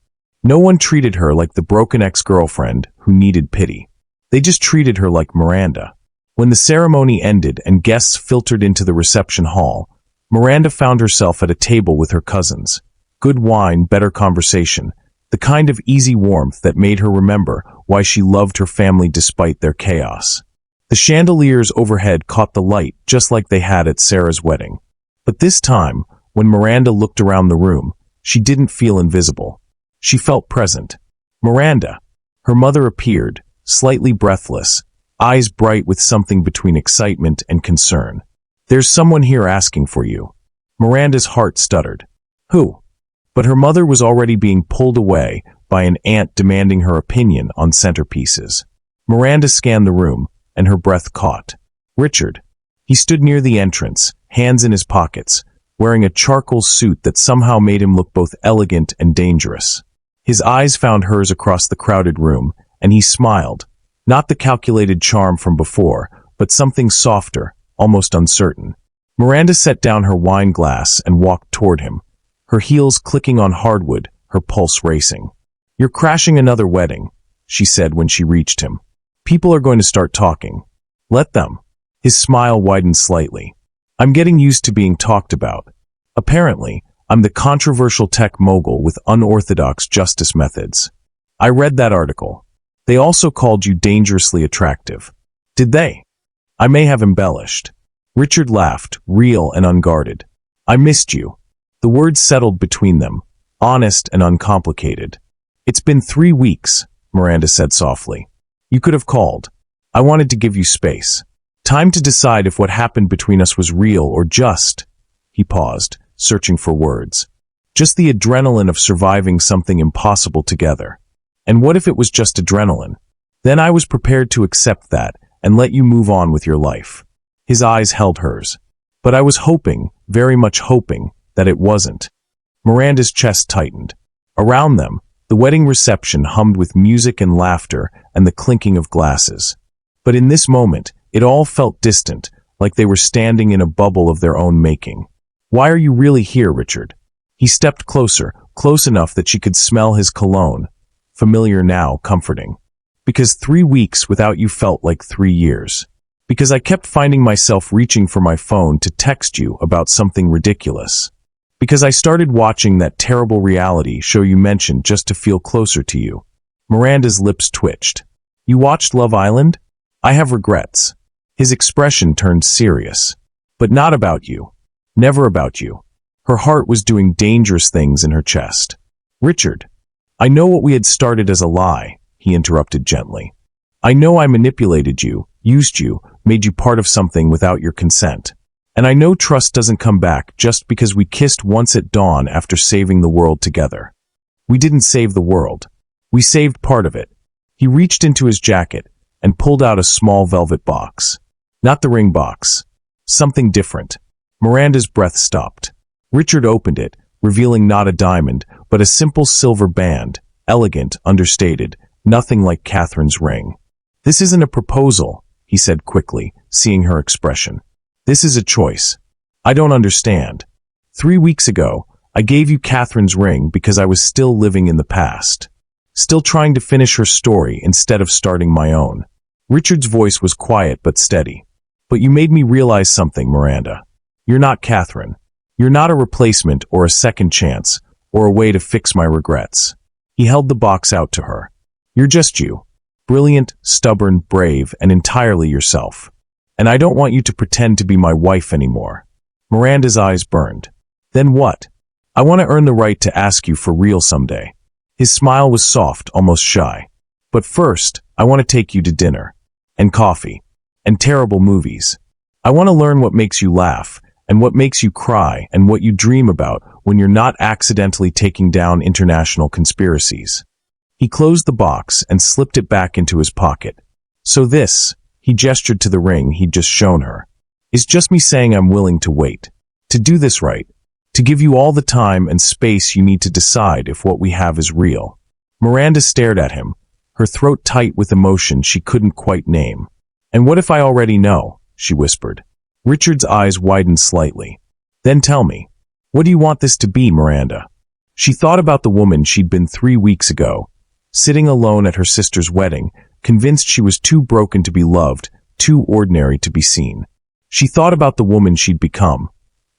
Speaker 1: No one treated her like the broken ex-girlfriend who needed pity. They just treated her like Miranda. When the ceremony ended and guests filtered into the reception hall, Miranda found herself at a table with her cousins. Good wine, better conversation, the kind of easy warmth that made her remember why she loved her family despite their chaos. The chandeliers overhead caught the light just like they had at Sarah's wedding. But this time, when Miranda looked around the room, she didn't feel invisible. She felt present. Miranda. Her mother appeared, slightly breathless, eyes bright with something between excitement and concern. "There's someone here asking for you." Miranda's heart stuttered. "Who?" But her mother was already being pulled away by an aunt demanding her opinion on centerpieces. Miranda scanned the room, and her breath caught. Richard. He stood near the entrance, hands in his pockets, wearing a charcoal suit that somehow made him look both elegant and dangerous. His eyes found hers across the crowded room, and he smiled, not the calculated charm from before, but something softer, almost uncertain. Miranda set down her wine glass and walked toward him, her heels clicking on hardwood, her pulse racing. "You're crashing another wedding," she said when she reached him. "People are going to start talking. Let them." His smile widened slightly. "I'm getting used to being talked about. Apparently, I'm the controversial tech mogul with unorthodox justice methods. I read that article. They also called you dangerously attractive." "Did they?" "I may have embellished." Richard laughed, real and unguarded. "I missed you. The words settled between them, honest and uncomplicated. "It's been 3 weeks," Miranda said softly. "You could have called. I wanted to give you space. Time to decide if what happened between us was real or just—" He paused, searching for words. "Just the adrenaline of surviving something impossible together. And what if it was just adrenaline? Then I was prepared to accept that and let you move on with your life." His eyes held hers. "But I was hoping, very much hoping, that it wasn't." Miranda's chest tightened. Around them, the wedding reception hummed with music and laughter and the clinking of glasses. But in this moment, it all felt distant, like they were standing in a bubble of their own making. "Why are you really here, Richard?" He stepped closer, close enough that she could smell his cologne. Familiar now, comforting. "Because 3 weeks without you felt like 3 years. Because I kept finding myself reaching for my phone to text you about something ridiculous. Because I started watching that terrible reality show you mentioned just to feel closer to you." Miranda's lips twitched. "You watched Love Island? I have regrets." His expression turned serious. "But not about you. Never about you." Her heart was doing dangerous things in her chest. "Richard, I know what we had started as a lie," he interrupted gently. "I know I manipulated you, used you, made you part of something without your consent. And I know trust doesn't come back just because we kissed once at dawn after saving the world together. We didn't save the world. We saved part of it." He reached into his jacket and pulled out a small velvet box. Not the ring box. Something different. Miranda's breath stopped. Richard opened it, revealing not a diamond, but a simple silver band, elegant, understated, nothing like Catherine's ring. "This isn't a proposal," he said quickly, seeing her expression. "This is a choice. I don't understand. 3 weeks ago, I gave you Catherine's ring because I was still living in the past. Still trying to finish her story instead of starting my own." Richard's voice was quiet but steady. "But you made me realize something, Miranda. You're not Catherine. You're not a replacement or a second chance or a way to fix my regrets." He held the box out to her. "You're just you. Brilliant, stubborn, brave, and entirely yourself. And I don't want you to pretend to be my wife anymore." Miranda's eyes burned. "Then what?" "I want to earn the right to ask you for real someday." His smile was soft, almost shy. "But first, I want to take you to dinner. And coffee. And terrible movies. I want to learn what makes you laugh, and what makes you cry, and what you dream about when you're not accidentally taking down international conspiracies." He closed the box and slipped it back into his pocket. "So this," he gestured to the ring he'd just shown her, "is just me saying I'm willing to wait. To do this right. To give you all the time and space you need to decide if what we have is real." Miranda stared at him, her throat tight with emotion she couldn't quite name. "And what if I already know?" she whispered. Richard's eyes widened slightly. "Then tell me, what do you want this to be, Miranda?" She thought about the woman she'd been 3 weeks ago, sitting alone at her sister's wedding, convinced she was too broken to be loved, too ordinary to be seen. She thought about the woman she'd become,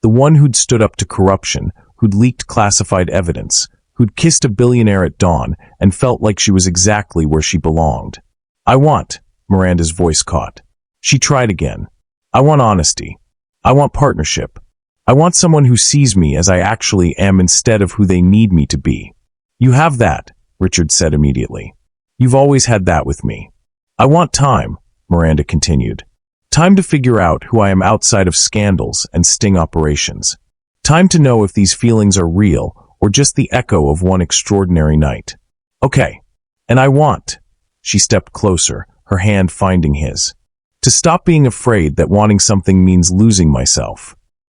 Speaker 1: the one who'd stood up to corruption, who'd leaked classified evidence, who'd kissed a billionaire at dawn and felt like she was exactly where she belonged. "I want," Miranda's voice caught. She tried again. "I want honesty. I want partnership. I want someone who sees me as I actually am instead of who they need me to be." "You have that," Richard said immediately. "You've always had that with me." "I want time," Miranda continued. "Time to figure out who I am outside of scandals and sting operations. Time to know if these feelings are real or just the echo of one extraordinary night. Okay. And I want," she stepped closer, her hand finding his, "to stop being afraid that wanting something means losing myself."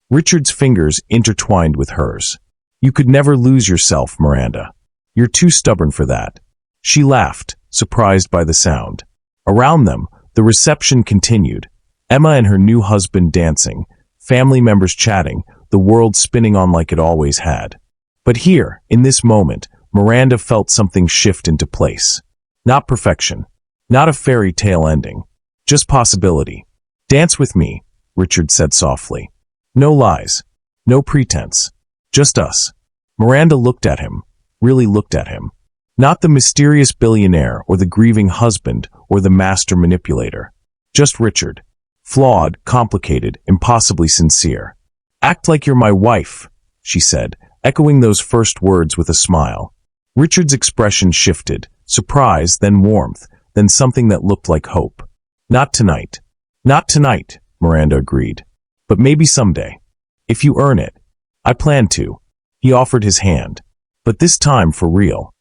Speaker 1: Richard's fingers intertwined with hers. "You could never lose yourself, Miranda. You're too stubborn for that." She laughed, surprised by the sound. Around them, the reception continued. Emma and her new husband dancing, family members chatting, the world spinning on like it always had. But here, in this moment, Miranda felt something shift into place. Not perfection. Not a fairy tale ending. Just possibility. "Dance with me," Richard said softly. "No lies. No pretense. Just us." Miranda looked at him, really looked at him. Not the mysterious billionaire or the grieving husband or the master manipulator. Just Richard. Flawed, complicated, impossibly sincere. "Act like you're my wife," she said, echoing those first words with a smile. Richard's expression shifted, surprise, then warmth, then something that looked like hope. Not tonight. Not tonight, Miranda agreed. But maybe someday. If you earn it. I plan to. He offered his hand. But this time for real.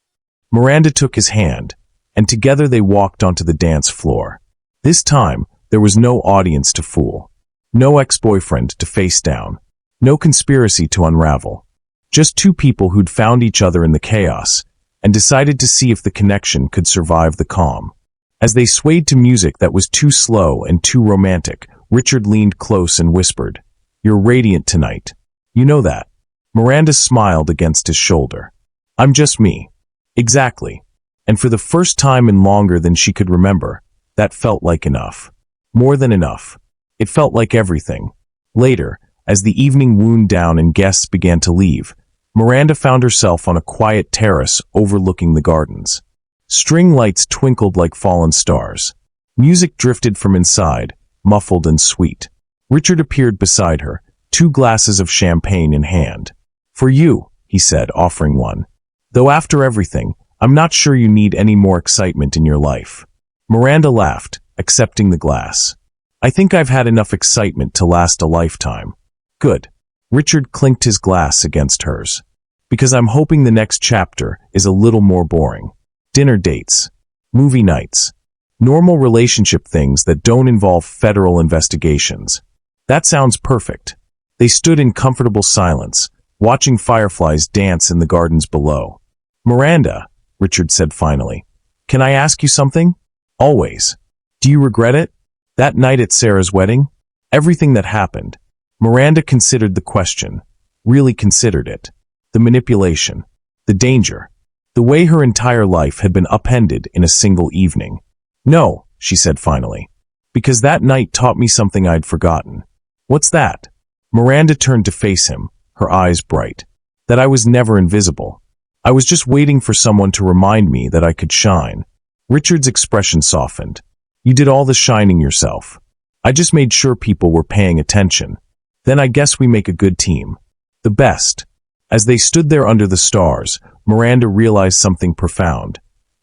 Speaker 1: Miranda took his hand, and together they walked onto the dance floor. This time, there was no audience to fool. No ex-boyfriend to face down. No conspiracy to unravel. Just two people who'd found each other in the chaos, and decided to see if the connection could survive the calm. As they swayed to music that was too slow and too romantic, Richard leaned close and whispered, "You're radiant tonight. You know that." Miranda smiled against his shoulder. "I'm just me." Exactly. And for the first time in longer than she could remember, that felt like enough. More than enough. It felt like everything. Later, as the evening wound down and guests began to leave, Miranda found herself on a quiet terrace overlooking the gardens. String lights twinkled like fallen stars. Music drifted from inside, muffled and sweet. Richard appeared beside her, 2 glasses of champagne in hand. "For you," he said, offering one. "Though after everything, I'm not sure you need any more excitement in your life." Miranda laughed, accepting the glass. "I think I've had enough excitement to last a lifetime." "Good." Richard clinked his glass against hers. "Because I'm hoping the next chapter is a little more boring. Dinner dates. Movie nights. Normal relationship things that don't involve federal investigations." "That sounds perfect." They stood in comfortable silence, watching fireflies dance in the gardens below. "Miranda," Richard said finally, "can I ask you something?" "Always." "Do you regret it? That night at Sarah's wedding? Everything that happened?" Miranda considered the question, really considered it. The manipulation, the danger, the way her entire life had been upended in a single evening. "No," she said finally, "because that night taught me something I'd forgotten." "What's that?" Miranda turned to face him, her eyes bright. "That I was never invisible. I was just waiting for someone to remind me that I could shine." Richard's expression softened. "You did all the shining yourself. I just made sure people were paying attention. Then I guess we make a good team. The best." As they stood there under the stars, Miranda realized something profound.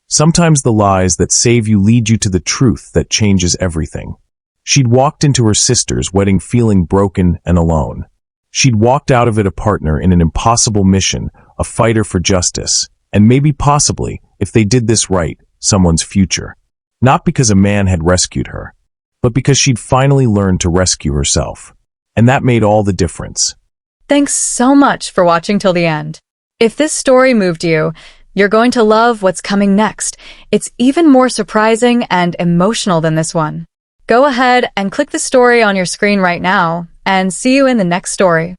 Speaker 1: Sometimes the lies that save you lead you to the truth that changes everything. She'd walked into her sister's wedding feeling broken and alone. She'd walked out of it a partner in an impossible mission, a fighter for justice, and maybe possibly, if they did this right, someone's future. Not because a man had rescued her, but because she'd finally learned to rescue herself. And that made all the difference.
Speaker 2: Thanks so much for watching till the end. If this story moved you, you're going to love what's coming next. It's even more surprising and emotional than this one. Go ahead and click the story on your screen right now, and see you in the next story.